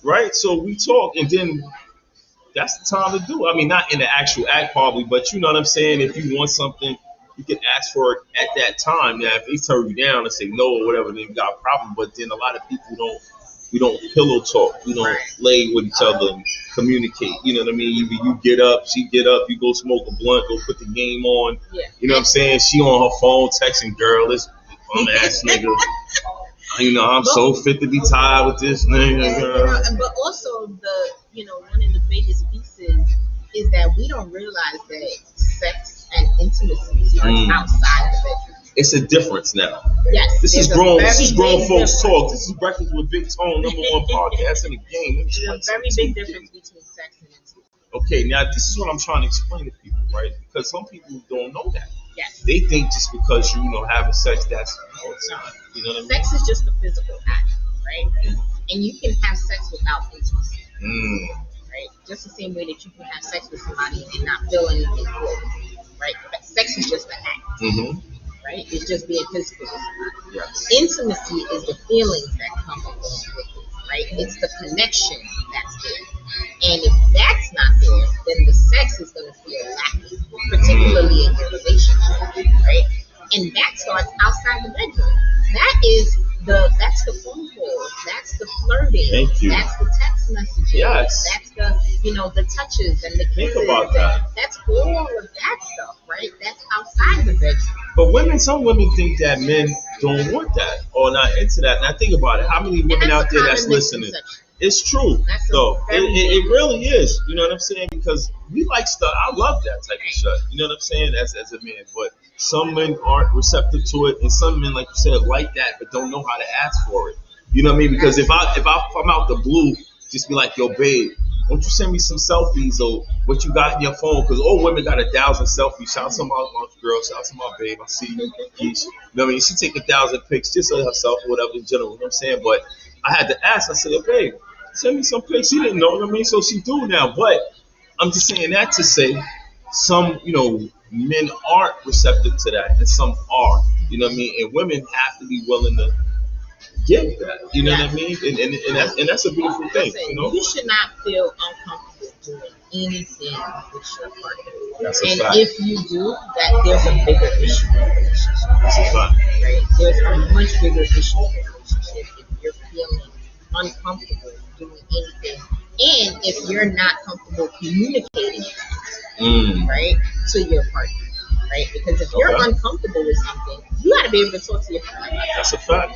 right? So we talk, and then that's the time to do it. I mean, not in the actual act probably, but you know what I'm saying? If you want something, you can ask for it at that time. Now, if they turn you down and say no or whatever, then you got a problem. But then a lot of people we don't pillow talk. We don't lay with each other and communicate. You know what I mean? You get up, she get up, you go smoke a blunt, go put the game on. Yeah. You know what I'm saying? She on her phone texting, girl, this bum ass nigga. I'm so fit to be tied with this nigga, girl. But also one of the biggest pieces is that we don't realize that sex and intimacy starts outside the bedroom. It's a difference now. Yes. This is grown folks difference. talk. This is Breakfast with Big Tone, #1 podcast in the game. There's a very big difference between sex and intimacy. Okay, now this is what I'm trying to explain to people, right? Because some people don't know that. Yes. They think just because having sex, that's all the time. You know what I mean? Sex is just a physical act, right? And you can have sex without intimacy. Right? Just the same way that you can have sex with somebody and not feel anything for it, right? But sex is just an act, right? It's just being physical with somebody. Yes. Intimacy is the feelings that come along with it, right? It's the connection that's there. And if that's not there, then the sex is going to feel lacking, particularly in your relationship, right? And that starts outside the bedroom. That's the phone calls. That's the flirting. Thank you. That's the text messages. Yes. That's the touches and the kisses. Think about that. That's all of that stuff, right? That's outside the bedroom. But some women think that men don't want that or not into that. Now think about it. How many women out there that's listening? It's true. It really is. You know what I'm saying? Because we like stuff. I love that type of shit. You know what I'm saying? As a man. But some men aren't receptive to it, and some men, like you said, like that, but don't know how to ask for it. You know what I mean? Because if I'm out the blue, just be like, yo, babe, won't you send me some selfies or what you got in your phone? Because all women got 1,000 selfies. Shout out to my girl. Shout out to my babe. I see you. You know what I mean? She take 1,000 pics just of herself or whatever in general. You know what I'm saying? But I had to ask. I said, yo, babe, send me some pics. She didn't know what I mean? So she do now. But I'm just saying that to say some, men aren't receptive to that, and some are. You know what I mean? And women have to be willing to give that. You know what I mean? And that's a beautiful thing. Listen, you should not feel uncomfortable doing anything with your partner. That's a and fact. if you do, that there's a bigger issue in the relationship. That's a fact. Right? There's a much bigger issue in the relationship if you're feeling uncomfortable doing anything, and if you're not comfortable communicating right, to your partner. Right? Because if you're uncomfortable with something, you got to be able to talk to your partner. That's a fact.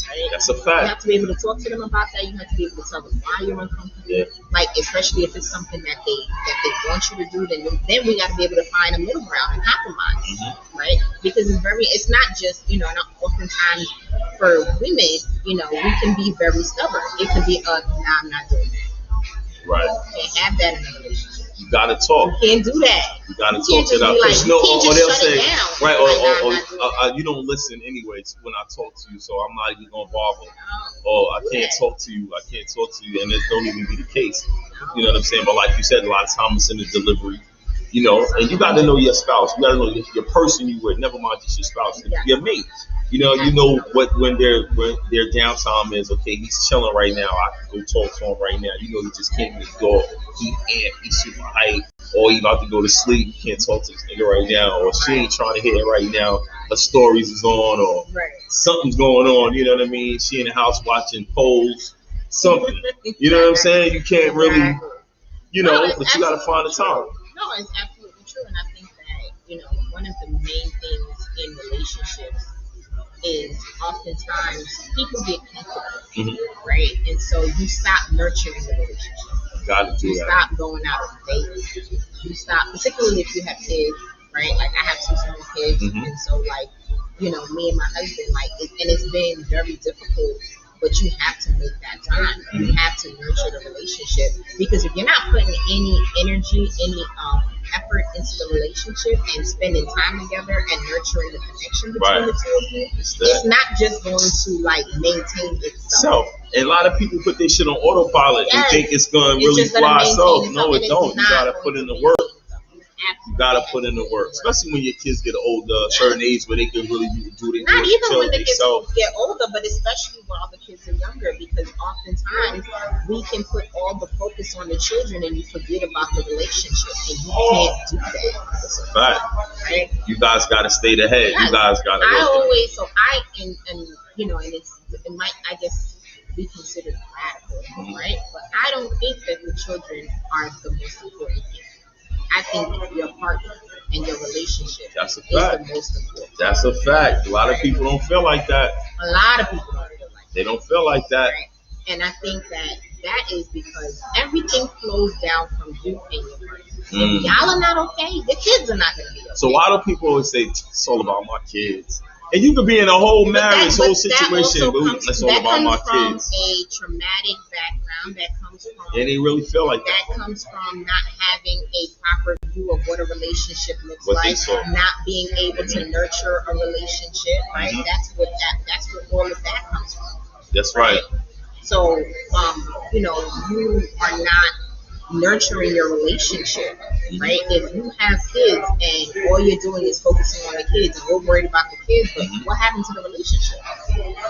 Right? That's a fact. You have to be able to talk to them about that. You have to be able to tell them why you're uncomfortable. Yeah. Like, especially if it's something that they want you to do, then we got to be able to find a middle ground and compromise, right? Because it's not just, not oftentimes for women, we can be very stubborn. It could be nah, I'm not doing it. Right. You can't have that in a relationship. You gotta talk. You can't do that. You gotta talk it out. Like, or they'll say, right, or you don't listen anyways when I talk to you, so I'm not even gonna bother. Or I can't talk to you. And it don't even be the case. You know what I'm saying? But like you said, a lot of times it's in the delivery. And you got to know your spouse. You got to know your person you with. Never mind just your spouse, your mate. You know what when their downtime is. Okay, he's chilling right now. I can go talk to him right now. You know, he just came in the door. He amped. He's super hype. Or he about to go to sleep. You can't talk to this nigga right now. Or she ain't trying to hit it right now. Her stories is on, or something's going on. You know what I mean? She in the house watching polls. Something. You know what I'm saying? You can't really, but you gotta find the time. No, it's absolutely true, and I think that one of the main things in relationships is oftentimes people get comfortable, right? And so you stop nurturing the relationship. Gotta do you that. Stop going out on dates. You stop, particularly if you have kids, right? Like I have 2 small kids, and so me and my husband, and it's been very difficult. But you have to make that time. You have to nurture the relationship, because if you're not putting any energy, any effort into the relationship and spending time together and nurturing the connection between the two of you, it's not just going to maintain itself. And a lot of people put their shit on autopilot and think it's going to really fly itself. No, it don't. You gotta put in the work. You gotta put in the work, especially when your kids get older, a certain age where they can really do their not even when the kids themselves. Get older, but especially while the kids are younger, because oftentimes we can put all the focus on the children and you forget about the relationship, and you can't do that. That's a fact. Right? You guys gotta stay the head. You guys gotta. It might, I guess, be considered radical, right? But I don't think that the children are the most important thing. I think your partner and your relationship is the most important. That's a fact. A lot of people don't feel like that. A lot of people don't feel like that. They don't feel like that. Right? And I think that is because everything flows down from you and your partner. If y'all are not okay, the kids are not going to be okay. So why do people always say it's all about my kids? And you could be in a whole marriage, whole situation, but it's all about my kids. That comes from a traumatic background. That comes from, and they really feel like that. That comes from not having a proper view of what a relationship looks like, not being able to nurture a relationship. Right? That's what all of that comes from. That's right. So, you are not nurturing your relationship, right? If you have kids and all you're doing is focusing on the kids and you're worried about the kids, but what happened to the relationship?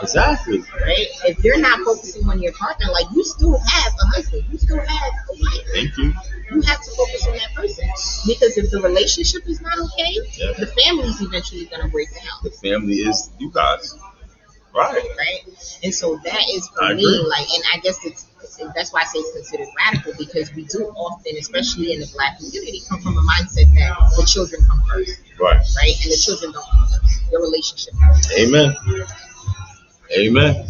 Exactly. Right? If you're not focusing on your partner, you still have a husband, you still have a wife. Thank you. You have to focus on that person, because if the relationship is not okay, the family's eventually going to break down. The family is you guys. Right. And so that is for me, and I guess that's why I say it's considered radical, because we do often, especially in the Black community, come from a mindset that the children come first. Right. And the children don't come first. Your relationship comes first. Amen.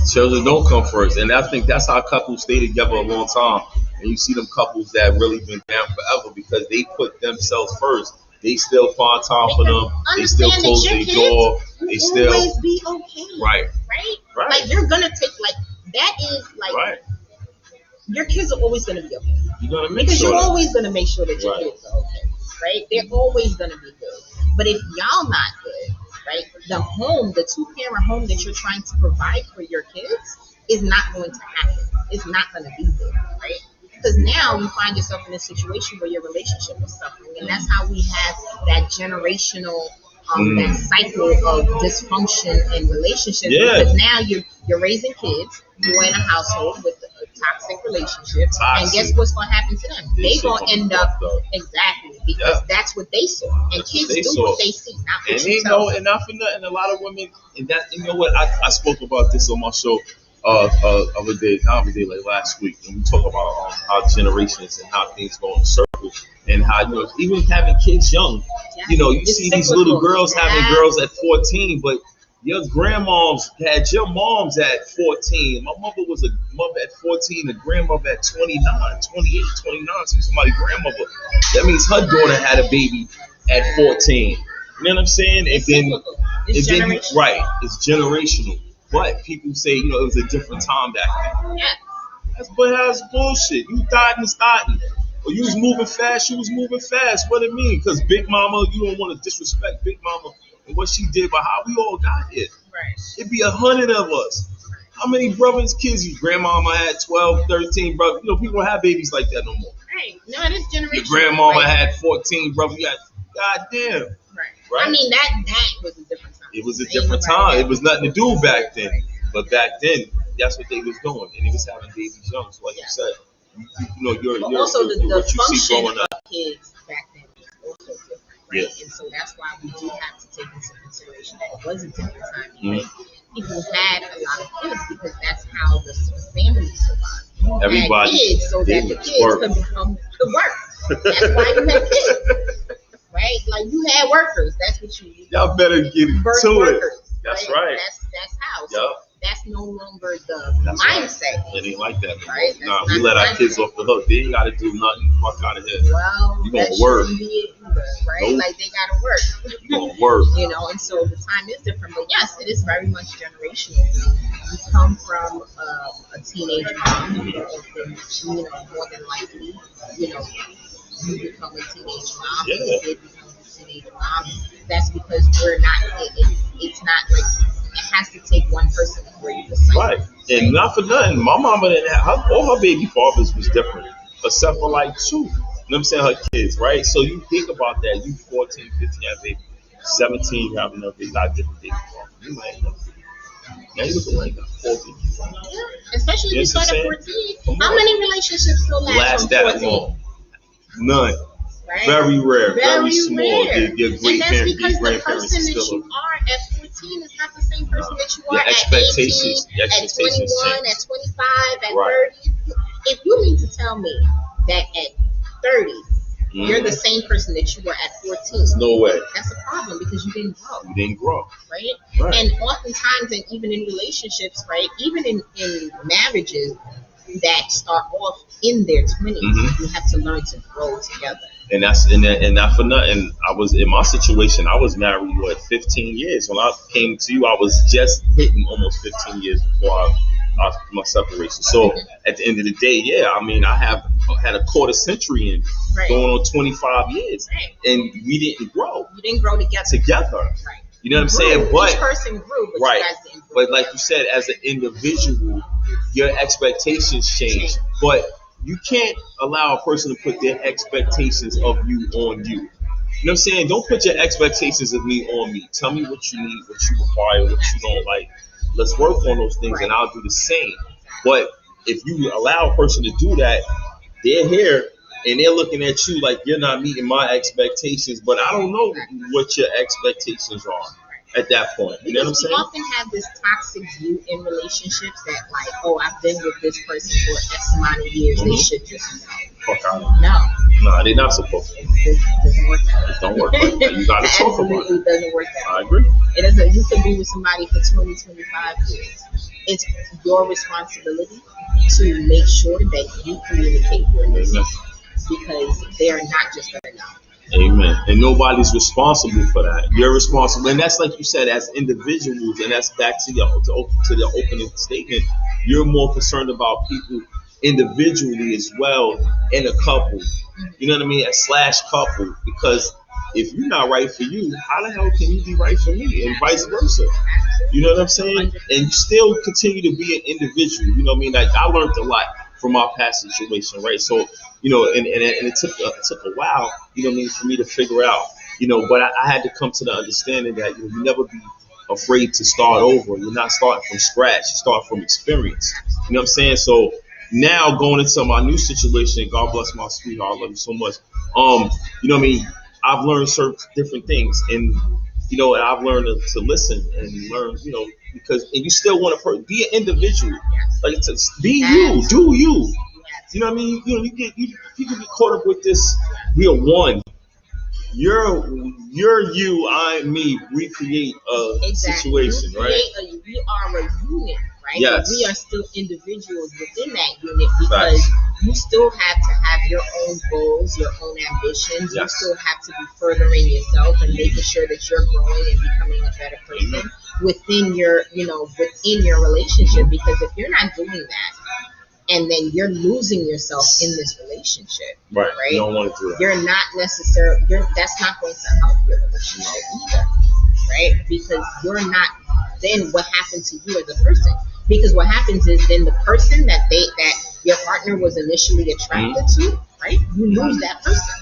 Children don't come first. And I think that's how couples stay together a long time. And you see them couples that really been down forever because they put themselves first. They still find time for them. They still close their door. They still always be okay. Right. You're gonna take your kids are always gonna be okay. You're gonna you're always gonna make sure that your kids are okay. Right? They're always gonna be good. But if y'all not good, right, the home, the 2-parent home that you're trying to provide for your kids is not going to happen. It's not gonna be there, right? Because now you find yourself in a situation where your relationship is suffering, and that's how we have that generational, that cycle of dysfunction in relationships. Because now you're raising kids who are in a household with a toxic relationship, and guess what's going to happen to them? They're going to end up because that's what they saw, and kids do what they see, not what you tell them. And not for nothing, a lot of women, and that I spoke about this on my show. Like last week, and we talk about how generations and how things go in circles, and how even having kids young, you see these little girls having girls at 14, but your grandmoms had your moms at 14. My mother was a mother at 14, a grandmother at 29, 28, 29. So somebody's grandmother. That means her daughter had a baby at 14. You know what I'm saying? It's generational. But people say, it was a different time back then. Yeah. That's bullshit. You died and starting. Or you was moving fast, What it mean? Because Big Mama, you don't want to disrespect Big Mama and what she did, but how we all got here. Right. It'd be 100 of us. How many brothers, kids? Your grandmama had 12, 13 brothers. People don't have babies like that no more. Right. No, it is generational. Your grandmama had 14 brothers. You had goddamn. Right. I mean, that was a different time. It was a different time. It was nothing to do back then. But back then, that's what they was doing, and they was having babies young. So like you said, you're also the what you see function growing up. of kids back then was also different, right? Yeah. And so that's why we do have to take into consideration that it was a different time. Mm-hmm. People had a lot of kids because that's how the family survived. Everybody had kids so that the kids could become the work. That's why you had kids, right? Like you had workers. That's what you. Y'all better get to workers, it. That's right. That's how. Yep. So that's no longer the mindset. Right. It ain't like that, right? Nah, we let our kids off the hook. They ain't got to do nothing. Fuck out of here. Well, you gonna work, be it either, right? Nope. Like they gotta work. You gonna work, And so the time is different. But yes, it is very much generational. You come from a teenage mom, and more than likely, you become a teenage mom. Yeah. Your kid becomes a teenage mom. That's because we're not. It's not like. It has to take one person to break the cycle. Right. And not for nothing, my mama didn't have all her baby fathers was different, except for like 2. You know what I'm saying? Her kids, right? So you think about that. You 14, 15, have baby. 17, you have another baby. Got different baby fathers. You might know. Now you look like 14. Yeah. Especially if you start at 14. How many relationships still last from 14? That long? None. Right? Very rare. Very small. Rare. Your and that's because the person that you are at 14 is not the same person that you are at 18, at 21, at 25, at 30. If you mean to tell me that at 30, you're the same person that you were at 14. There's no way. That's a problem because you didn't grow. You didn't grow. Right? And oftentimes, and even in relationships, right? Even in marriages that start off in their 20s, you have to learn to grow together. And not for nothing. I was in my situation. I was married 15 years. When I came to you, I was just hitting almost 15 years before my separation. So at the end of the day, I mean, I have had a quarter century in, going on 25 years, and we didn't grow. You didn't grow together. Right. You know what I'm saying? But each person grew, but you guys didn't grow. But like you said, as an individual, your expectations change. But you can't allow a person to put their expectations of you on you. You know what I'm saying? Don't put your expectations of me on me. Tell me what you need, what you require, what you don't like. Let's work on those things, and I'll do the same. But if you allow a person to do that, they're here, and they're looking at you like you're not meeting my expectations, but I don't know what your expectations are at that point. You know what I'm saying? We often have this toxic view in relationships that like, oh, I've been with this person for X amount of years. They should just know. Fuck out. No, they're not supposed to. It doesn't work that way. It don't work like that. You gotta talk about it. Absolutely doesn't work that way. I agree. It doesn't. You could be with somebody for 20, 25 years. It's your responsibility to make sure that you communicate your needs because they are not just going to know. Amen. And nobody's responsible for that. You're responsible, and that's like you said, as individuals, and that's back to the opening statement. You're more concerned about people individually as well in a couple. You know what I mean? / couple, because if you're not right for you, how the hell can you be right for me, and vice versa? You know what I'm saying? And you still continue to be an individual. You know what I mean? Like I learned a lot from our past situation, right? So, and it took a while, you know what I mean, for me to figure out, but I had to come to the understanding that you never be afraid to start over. You're not starting from scratch. You start from experience. You know what I'm saying? So now going into my new situation, God bless my sweetheart, I love you so much. You know what I mean? I've learned certain different things, and and I've learned to listen and learn, because you still want to be an individual, like be you, do you. You know what I mean? You can get caught up with this. We are one. You're you, I'm me. We create a situation, right? We are a unit, right? Yes. But we are still individuals within that unit because you still have to have your own goals, your own ambitions. You still have to be furthering yourself and making sure that you're growing and becoming a better person within your relationship. Because if you're not doing that, and then you're losing yourself in this relationship, right? You don't want to do that. You're not necessarily. That's not going to help your relationship either, right? Because you're not. Then what happened to you as a person? Because what happens is then the person that your partner was initially attracted to, right? You lose that person.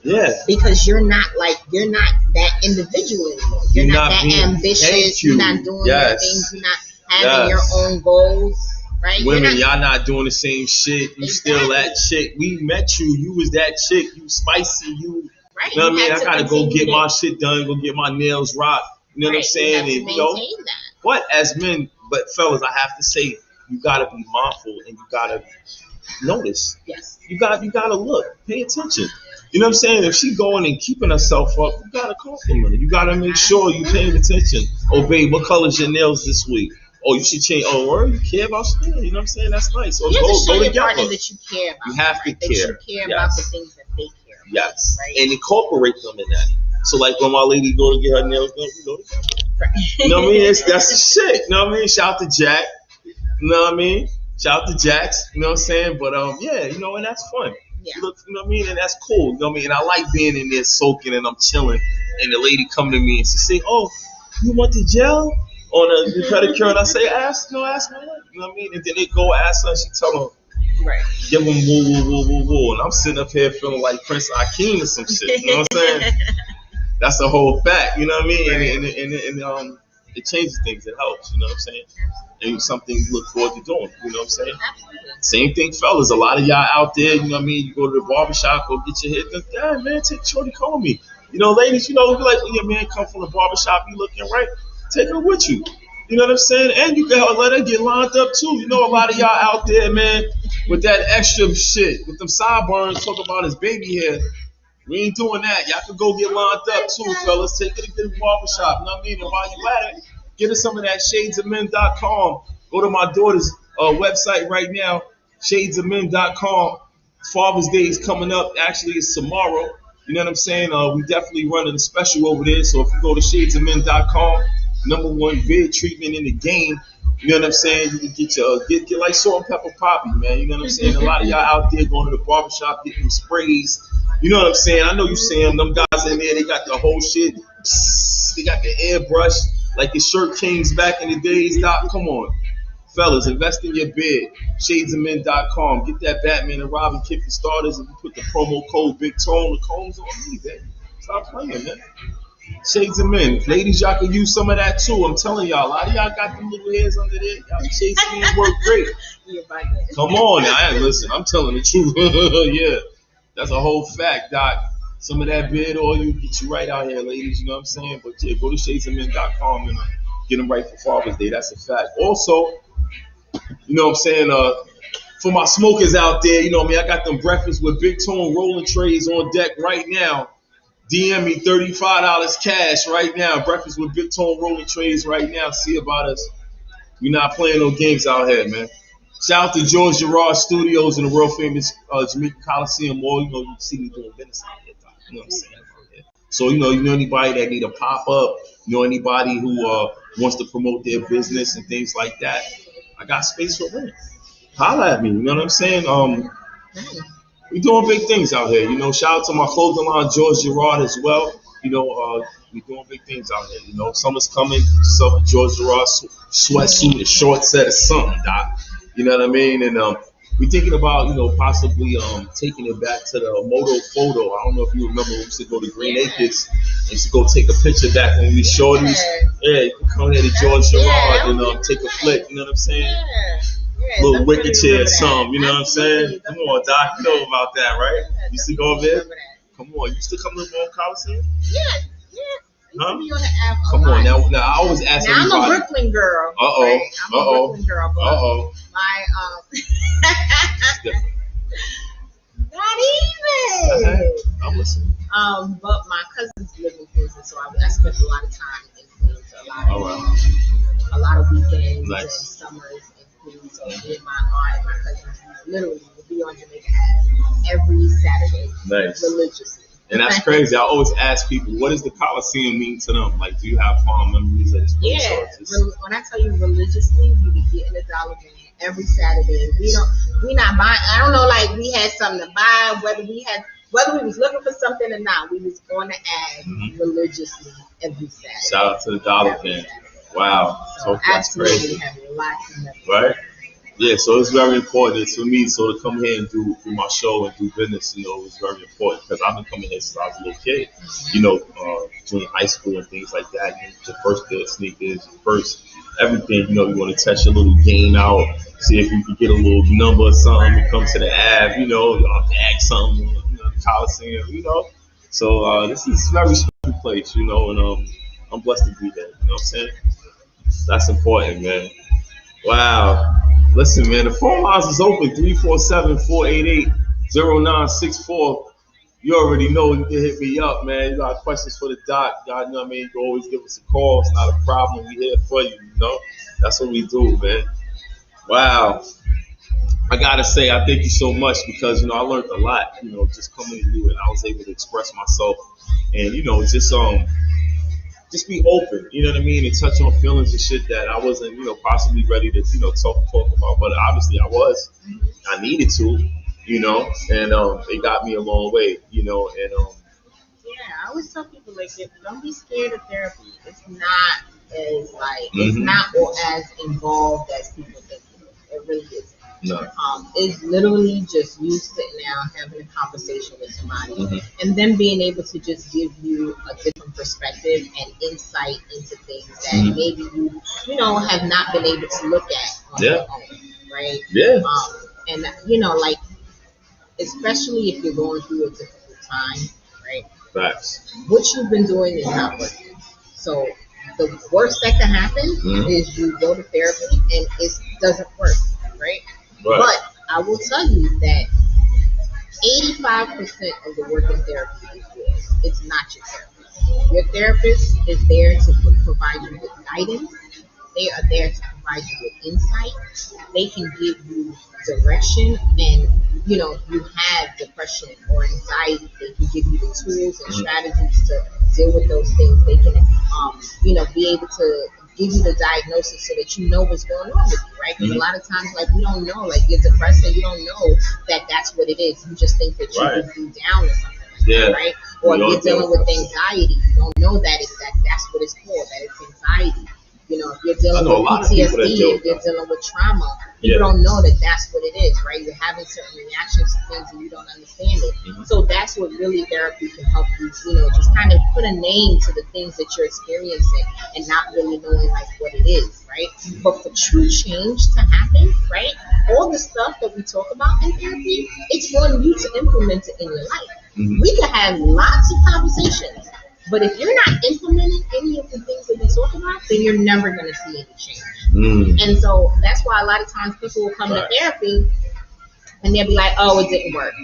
Yeah. Because you're not that individual anymore. You're not that ambitious. You're not doing your things. You're not having your own goals. Right? Women, y'all not doing the same shit. You still that chick. We met you. You was that chick. You spicy. You. Right. You know what I mean? I gotta go get my shit done. Go get my nails rocked. You know what I'm saying? You have to maintain that. What as men, but fellas, I have to say, you gotta be mindful and you gotta notice. Yes. You gotta look, pay attention. You know what I'm saying? If she going and keeping herself up, you gotta compliment her. You gotta make sure you paying attention. Oh, babe, what color's your nails this week? Oh, you should change. Oh, or you care about skin. You know what I'm saying? That's nice. So you have to show your together. partner that you care about. You have to that care. You care about the things that they care about. Yes. Right? And incorporate them in that. So like when my lady go to get her nails done, we go together. Right. You know what I mean? That's the shit. You know what I mean? Shout out to Jack. You know what I mean? Shout out to Jax. You know what I'm saying? But yeah, you know, and that's fun. Yeah. Look, you know what I mean? And that's cool. You know what I mean? And I like being in there soaking and I'm chilling. And the lady come to me and she say, "Oh, you want the gel on the pedicure?" And I say, ask my wife. You know what I mean? And then they go ask her and she tell them, right. Give them woo. And I'm sitting up here feeling like Prince Akeem or some shit. You know what I'm saying? That's the whole fact. You know what I mean? Right. And it changes things. It helps. You know what I'm saying? And something you look forward to doing. You know what I'm saying? Absolutely. Same thing, fellas. A lot of y'all out there, you know what I mean? You go to the barbershop, go get your hair done. God, man, take Shorty, call me. You know, ladies, you know, like when your man come from the barbershop, you looking right, take her with you. You know what I'm saying? And you can let her get lined up too. You know, a lot of y'all out there, man, with that extra shit, with them sideburns, talk about his baby hair. We ain't doing that. Y'all can go get lined up too, fellas. Take her to the barbershop. You know what I mean? And while you at it, get her some of that shadesofmen.com. Go to my daughter's website right now, shadesofmen.com. Father's Day is coming up. Actually, it's tomorrow. You know what I'm saying? We definitely running a special over there. So if you go to shadesofmen.com, #1 beard treatment in the game. You know what I'm saying? You can get like salt and pepper poppy, man. You know what I'm saying? A lot of y'all out there going to the barbershop getting them sprays. You know what I'm saying? I know you see them guys in there, they got the whole shit. They got the airbrush like the Shirt Kings back in the days. Doc, come on. Fellas, invest in your beard. Shadesofmen.com. Get that Batman and Robin kit for starters, and you put the promo code Big Tone. The combs on me, baby. Stop playing, man. Shades of Men. Ladies, y'all can use some of that too. I'm telling y'all, a lot of y'all got them little hairs under there. Y'all Shades of Men work great. Come on now. Listen, I'm telling the truth. Yeah. That's a whole fact, Doc. Some of that beard oil get you right out here, ladies. You know what I'm saying? But yeah, go to shadesofmen.com and get them right for Father's Day. That's a fact. Also, you know what I'm saying? For my smokers out there, you know what I mean? I got them Breakfast with Big Tone rolling trays on deck right now. DM me $35 cash right now. Breakfast with Big Tone rolling trays right now. See about us. We're not playing no games out here, man. Shout out to George Gerard Studios in the world famous Jamaica Coliseum Mall. You know, you see me doing business out here, you know what I'm saying? So, you know anybody that need a pop-up, you know anybody who wants to promote their business and things like that, I got space for rent. Holla at me, you know what I'm saying? We doing big things out here. You know, shout out to my clothing line, George Gerard, as well. You know, we doing big things out here. You know, summer's coming. So George Gerard sweatsuit, a short set of something, Doc. You know what I mean? And we're thinking about, you know, possibly taking it back to the Moto Photo. I don't know if you remember, we used to go to Green Acres and used to go take a picture back when we shorties. Yeah, you can come here to George Gerard and take a flick. You know what I'm saying? Yeah, little wicked chair or something. You know what I'm saying? Come on, Doc. You know about that, right? You used to go over there? Come on. You used to come to the Mall Coliseum? Yeah. Huh? Be on the app come on now. I always ask everybody. I'm a Brooklyn girl. Right? I'm a Brooklyn girl. But my not even. I'm listening. But my cousins live in Queens, so I spent a lot of time in Queens. A lot of weekends and summers in Queens. So me and my aunt and my cousins literally would be on Jamaica Ave every Saturday. Nice. Religiously. And that's crazy. I always ask people, what does the Coliseum mean to them? Like, do you have fond memories of this place? Yeah. When I tell you religiously, we be getting a dollar band every Saturday. We not buying. I don't know. Like we had something to buy. Whether we was looking for something or not, we was on the ad religiously every Saturday. Shout out to the dollar band. Wow. So that's crazy. Have lots of memories. Right. Yeah, so it's very important. It's for me. So to come here and do my show and do business, it's very important because I've been coming here since I was a little kid. Junior high school and things like that. The first pair of sneakers, the first everything. You want to test your little game out, see if you can get a little number or something. You come to the Ave, y'all ask something, the Coliseum, So this is a very special place, and I'm blessed to be there. You know what I'm saying? That's important, man. Wow. Listen, man, the phone lines is open 347-488-0964. You already know you can hit me up, man. You got questions for the doc. God know what I mean? You can always give us a call. It's not a problem. We here for you, That's what we do, man. Wow. I gotta say, I thank you so much because, I learned a lot, just coming to you and I was able to express myself and, just be open, you know what I mean, and touch on feelings and shit that I wasn't, possibly ready to, talk about, but obviously I needed to, and it got me a long way, and Yeah, I always tell people like this: don't be scared of therapy. It's not as it's not as involved as people think it is. It really isn't. No. It's literally just you sitting down having a conversation with somebody and then being able to just give you a different perspective and insight into things that maybe you have not been able to look at on your own, right? Yeah. And especially if you're going through a difficult time, right? Facts. What you've been doing is not working. So the worst that can happen is you go to therapy and it doesn't work, right? But I will tell you that 85% of the work in therapy is yours. It's not your therapist. Your therapist is there to provide you with guidance. They are there to provide you with insight. They can give you direction, and you have depression or anxiety. They can give you the tools and strategies to deal with those things. They can, be able to give you the diagnosis so that you know what's going on with you, right? Because a lot of times, we don't know, you're depressed and you don't know that that's what it is. You just think that you could be down or something like that, right? Or you're dealing with anxiety. You don't know that that's what it's called, that it's anxiety. If you're dealing with PTSD, if you're dealing with trauma, people don't know that that's what it is, right? You're having certain reactions to things and you don't understand it. So that's what really therapy can help you, just kind of put a name to the things that you're experiencing and not really knowing what it is, right? But for true change to happen, right? All the stuff that we talk about in therapy, it's on you to implement it in your life. We can have lots of conversations, but if you're not implementing any of the things that we talk about, then you're never going to see any change. And so that's why a lot of times people will come to therapy and they'll be like, oh, it didn't work.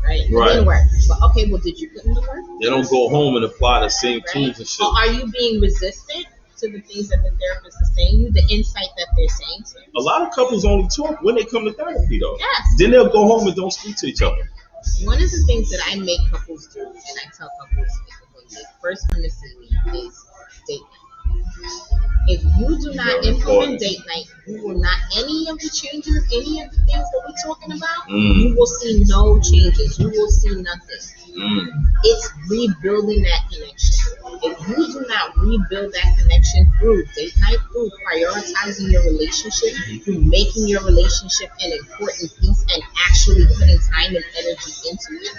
Right? It didn't work. But okay, well, did you put in the work? They don't go home and apply the same tools and shit. Or are you being resistant to the things that the therapist is saying you, the insight that they're saying to you? A lot of couples only talk when they come to therapy, though. Yes. Then they'll go home and don't speak to each other. One of the things that I make couples do, and I tell couples when they first come to see me, is date night. If you do not implement date night, you will not, any of the changes, any of the things that we're talking about, you will see no changes. You will see nothing. It's rebuilding that connection. If you do not rebuild that connection through date night, through prioritizing your relationship, through making your relationship an important piece and actually putting time and energy into it,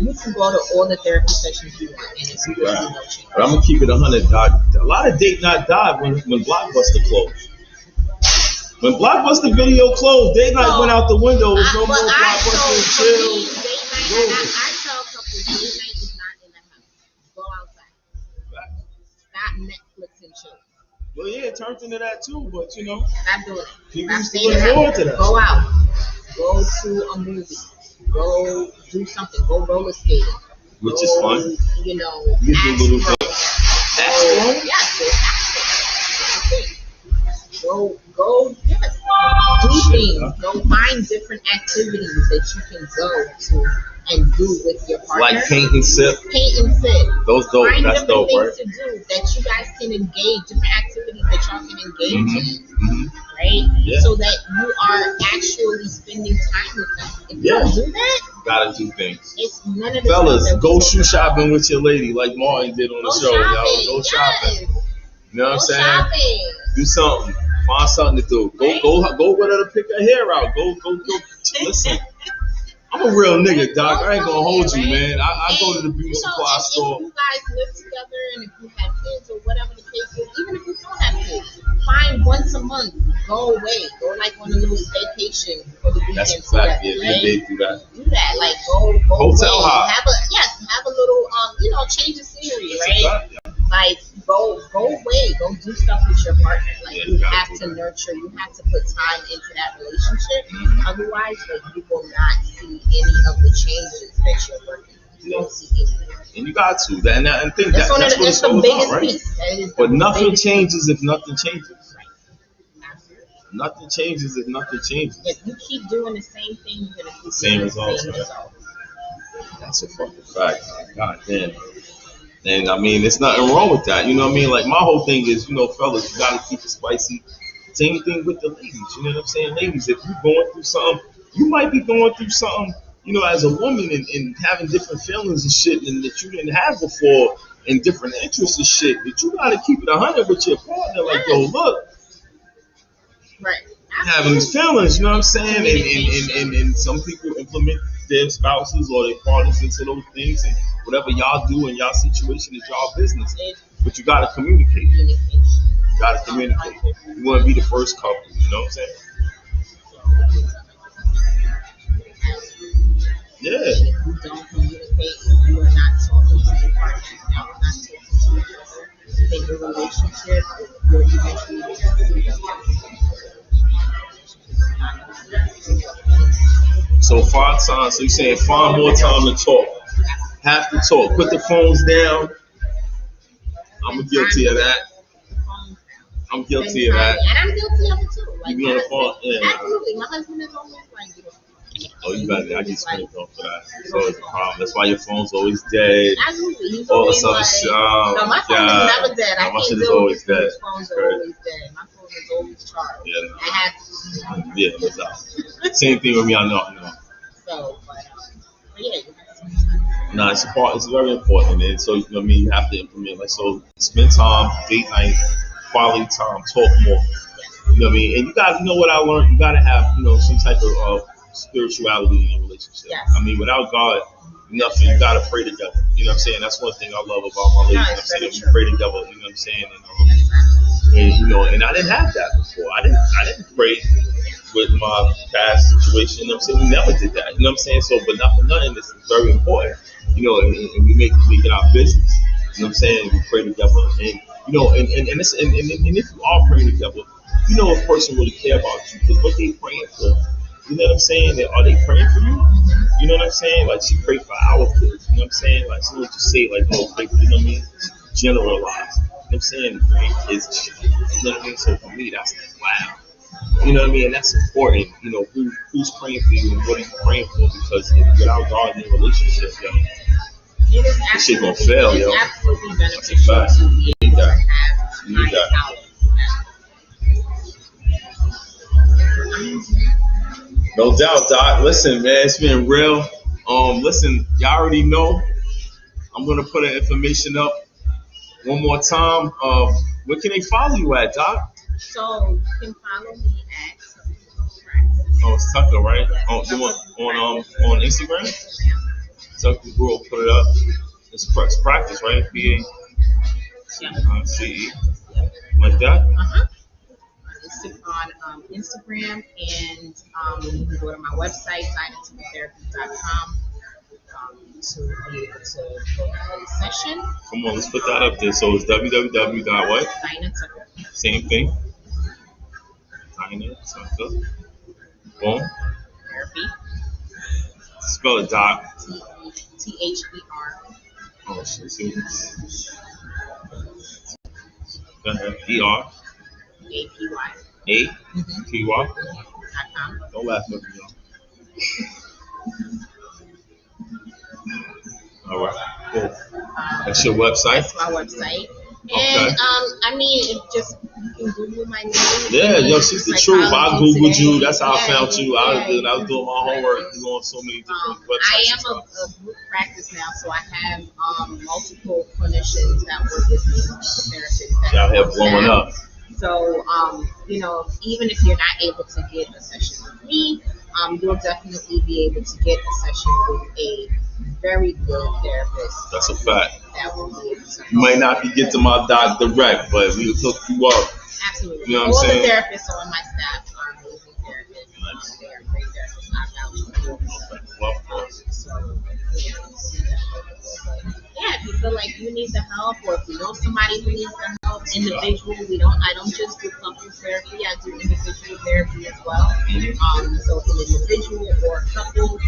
you can go to all the therapy sessions you want and it's no change. But I'm gonna keep it 100. A lot of date night died when Blockbuster closed. When Blockbuster Video closed, date night went out the window. There was no more Blockbuster and chill. I tell couples, date night is not in the house. Go outside. Stop Netflix and chill. Well, yeah, it turns into that too, but stop doing it. People look forward to that. Go out. Go to a movie. Go do something. Go roller skating. Which is fun. You do a little bit. Yes. Do things. Go find different activities that you can go to and do with your partner. Like paint and sip. Those dope. Find That's dope, right? Different things to do that you guys can engage, different activities that y'all can engage in, right? Yeah. So that you are actually spending time with them. If you don't do that, gotta do things. It's none of the fellas, go shoe shopping with your lady like Martin did on the show. Y'all go shopping. You know what I'm saying? Shopping. Do something. Find something to do. Go with her to pick her hair out. Go. Listen, I'm a real nigga, Doc. I ain't gonna hold you, man. I go to the beauty supply store. If you guys live together and if you have kids or whatever the case is, even if you don't have kids, find once a month, go away, go like on a little vacation for the weekend. That's a fact. Yeah, they do that. Do that, like go hotel away. hop. Have a little change of scenery, right? Like go away, go do stuff with your partner. Like you have to nurture, you have to put time into that relationship. Otherwise, like you will not see any of the changes that you're working on. You don't see anything. And you got to. And I think that's what it's all about, right? But nothing changes if nothing changes. Nothing changes if nothing changes. If you keep doing the same thing, you're gonna keep the same results. That's a fucking fact. God damn. And I mean, there's nothing wrong with that. You know what I mean? Like, my whole thing is, fellas, you gotta keep it spicy. Same thing with the ladies. You know what I'm saying? Ladies, if you're going through something, you might be going through something, as a woman and having different feelings and shit and that you didn't have before and different interests and shit. But you gotta keep it 100 with your partner. Like, yo, look. Right. Having these feelings, you know what I'm saying? And some people implement their spouses or their partners into those things, and whatever y'all do in y'all situation is y'all business. But you gotta communicate. You gotta communicate. You wanna be the first couple, you know what I'm saying? Yeah. If you don't communicate, if you are not talking to your partner, y'all are not talking to each other, then your relationship will eventually be. So find time. So you're saying find more time to talk. Have to talk. Put the phones down. I'm guilty of that. I'm guilty of that. And I'm guilty of it too. Like, you be on the phone? Yeah. Absolutely. My husband is always like, oh, you got it. I get screamed on for that. It's always a problem. That's why your phone's always dead. Absolutely. He's all always this other like, shit. No, my phone is never dead. No, my shit is always dead. His phones are always dead. My phone is always charged. Yeah. I have to. Yeah, no doubt. Same thing with me. I know. So, but yeah. Nah, it's very important, and so you have to implement. Like, so spend time, date night, quality time, talk more. You know what I mean? And you got, what I learned, you got to have, some type of spirituality in your relationship. Yes. I mean, without God, nothing. You got to pray together. You know what I'm saying? That's one thing I love about my lady. You know what I'm saying? We pray together. You know what I'm saying? And I didn't have that before. I didn't pray with my past situation. You know what I'm saying? We never did that. You know what I'm saying? So, but not for nothing, this is very important. And we make it our business. You know what I'm saying? We pray together, and and if you are praying together, a person really care about you because what they praying for. You know what I'm saying? Are they praying for you? You know what I'm saying? Like, she prayed for our kids. You know what I'm saying? Like, she don't just say like, oh, pray for, you know what I mean? Generalize. You know what I'm saying? Praying for kids and shit. You know what I mean? So for me, that's like, wow. You know what I mean? And that's important. Who's praying for you and what are you praying for? Because without God in your relationship, this shit gonna fail, yo. It's absolutely beneficial to be able to have high power. No doubt, Doc. Listen, man, it's been real. Listen, y'all already know. I'm gonna put the information up one more time. Where can they follow you at, Doc? So you can follow me at Practice. Oh, it's Tucker, right? Yes, on Instagram. Tucker will put it up. It's Practice, right? BA. Yeah. CE. Like that. On Instagram, and you can go to my website, DynatipTherapy.com, to be able to book a session. Come on, let's put that up there. So it's www.what? Dynatucker. Same thing. Dynatucker. Boom. Therapy. Spell it, Doc. THER. Oh, shit. Go ahead. ER. APY. APY. Don't laugh at me, y'all. All right. Cool. That's your website? That's my website. Okay. And you can Google my name. Yeah, she's the truth. I Googled you. That's how I found you. I was doing my homework. You on so many different websites. I am a group practice now, so I have multiple clinicians that work with me, therapists. Y'all have blowing up. So, you know, even if you're not able to get a session with me, you'll definitely be able to get a session with a very good therapist. That's a fact. That will be able to. You might not be get to my doc direct, but we'll hook you up. Absolutely. You know what I'm All saying? the therapists on my staff are amazing therapists. Nice. They are great therapists. I vouch for them. Well, of course. So, yeah, if you feel like you need the help, or if you know somebody who needs the help, individual, I don't just do couples therapy, I do individual therapy as well. So if an individual or a couple who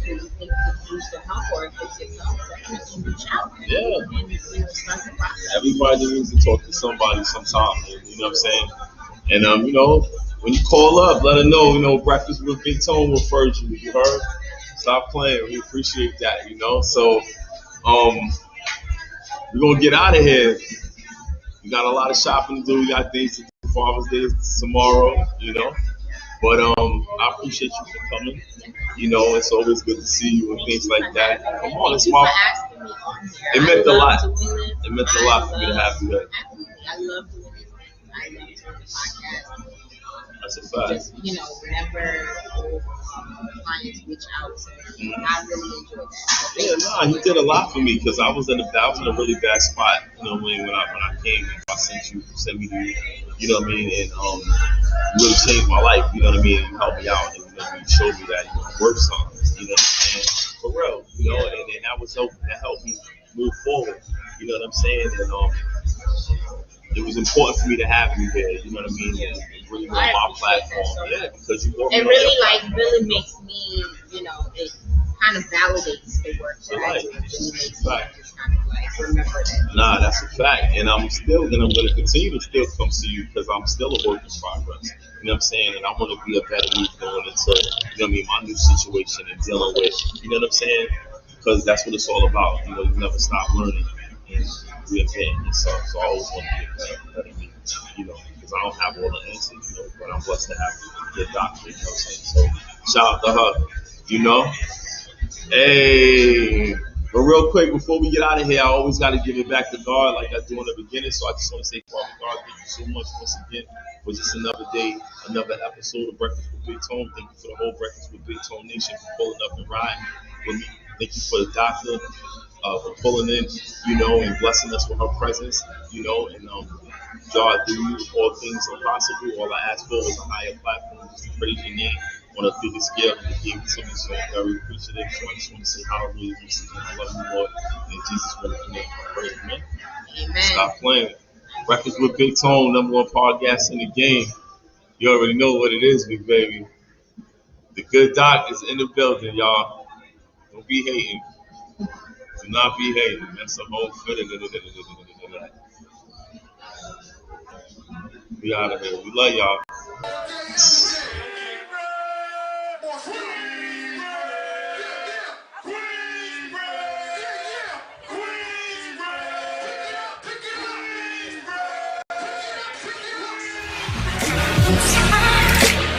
you think could use the help, or if it's yourself, definitely reach out and, start the process. Everybody needs to talk to somebody sometime, man, you know what I'm saying? And you know, when you call up, let her know, you know, Breakfast with Big Tone referred you. You heard? Stop playing. We appreciate that, you know. So, we're gonna get out of here. We got a lot of shopping to do. We got things to do. Father's Day is tomorrow, you know. But I appreciate you for coming. You know, it's always good to see you and things like that. Come on, it's my. It meant a lot. It meant a lot for me to have you there. I love doing it. I love doing the podcast. That's a fact. Just, you know, whenever clients reach out to me, I really enjoy that. Yeah, he did a lot for me because I was in a really bad spot. You know, when I came, I sent me to you. You know what I mean? And you really changed my life. You know what I mean? You helped me out, and you know, you showed me that you know worth something. You know what I'm saying? For real. You know, and that was that helped me move forward. You know what I'm saying? And it was important for me to have you here. You know what I mean? And bring you on my platform. Yeah, because you it really makes me, you know, it kind of validates the work that I do. It really makes me just kind of like remember that. Nah, that's a fact. And I'm going to continue to still come see you because I'm still a work in progress. You know what I'm saying? And I want to be a better me going into, you know what I mean, my new situation and dealing with, you know what I'm saying? Because that's what it's all about. You know, you never stop learning and reinventing yourself. So I always want to get better me, you know, because I don't have all the answers, you know, but I'm blessed to have a good doctor, you know what I'm saying? So shout out to her, you know? Hey, but real quick, before we get out of here, I always got to give it back to God like I do in the beginning. So I just want to say, Father God, thank you so much once again for just another day, another episode of Breakfast with Big Tone. Thank you for the whole Breakfast with Big Tone Nation for pulling up and riding with me. Thank you for the doctor for pulling in, you know, and blessing us with her presence, you know, and God, through you, all things are possible. All I ask for is a higher platform just to praise your name on a bigger scale and to give it to me. So I'm very appreciative. So I just want to say hallelujah once again. I love you, Lord. And in Jesus' wonderful name, I pray, amen. Amen. Stop playing. Breakfast with Big Tone, #1 podcast in the game. You already know what it is, big baby. The good doc is in the building, y'all. Don't be hating. Do not be hating. That's a whole fit. We out of here. We love y'all.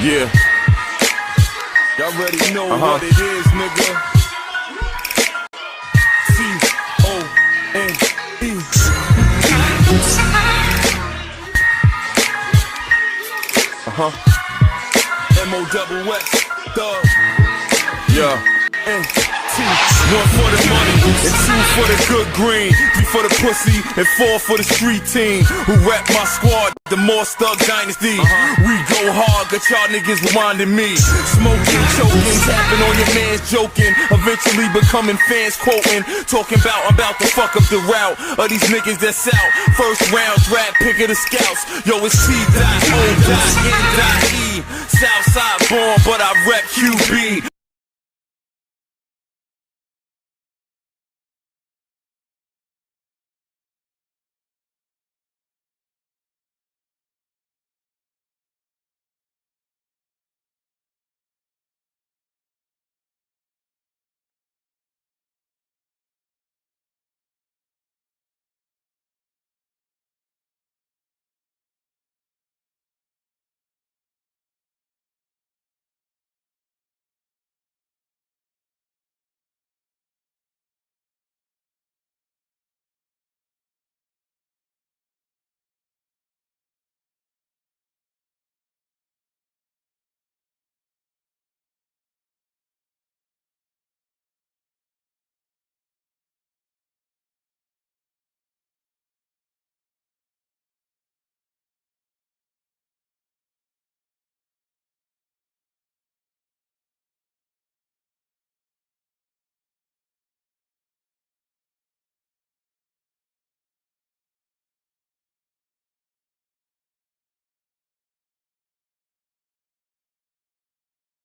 Yeah. Y'all already know what it is, nigga. C-O-N-E. M-O-double-S, Thug. Yeah. N-T. 1 for the money, and 2 for the good green, 3 for the pussy, and 4 for the street team who rep my squad, the Morse Thug Dynasty. We go hard, got y'all niggas reminding me. Smoking, choking, tapping on your man's joking, eventually becoming fans quoting, talking about I'm about to fuck up the route of these niggas that's out. First round draft pick of the scouts. Yo, it's T.O.N.E. Southside born, but I rep QB.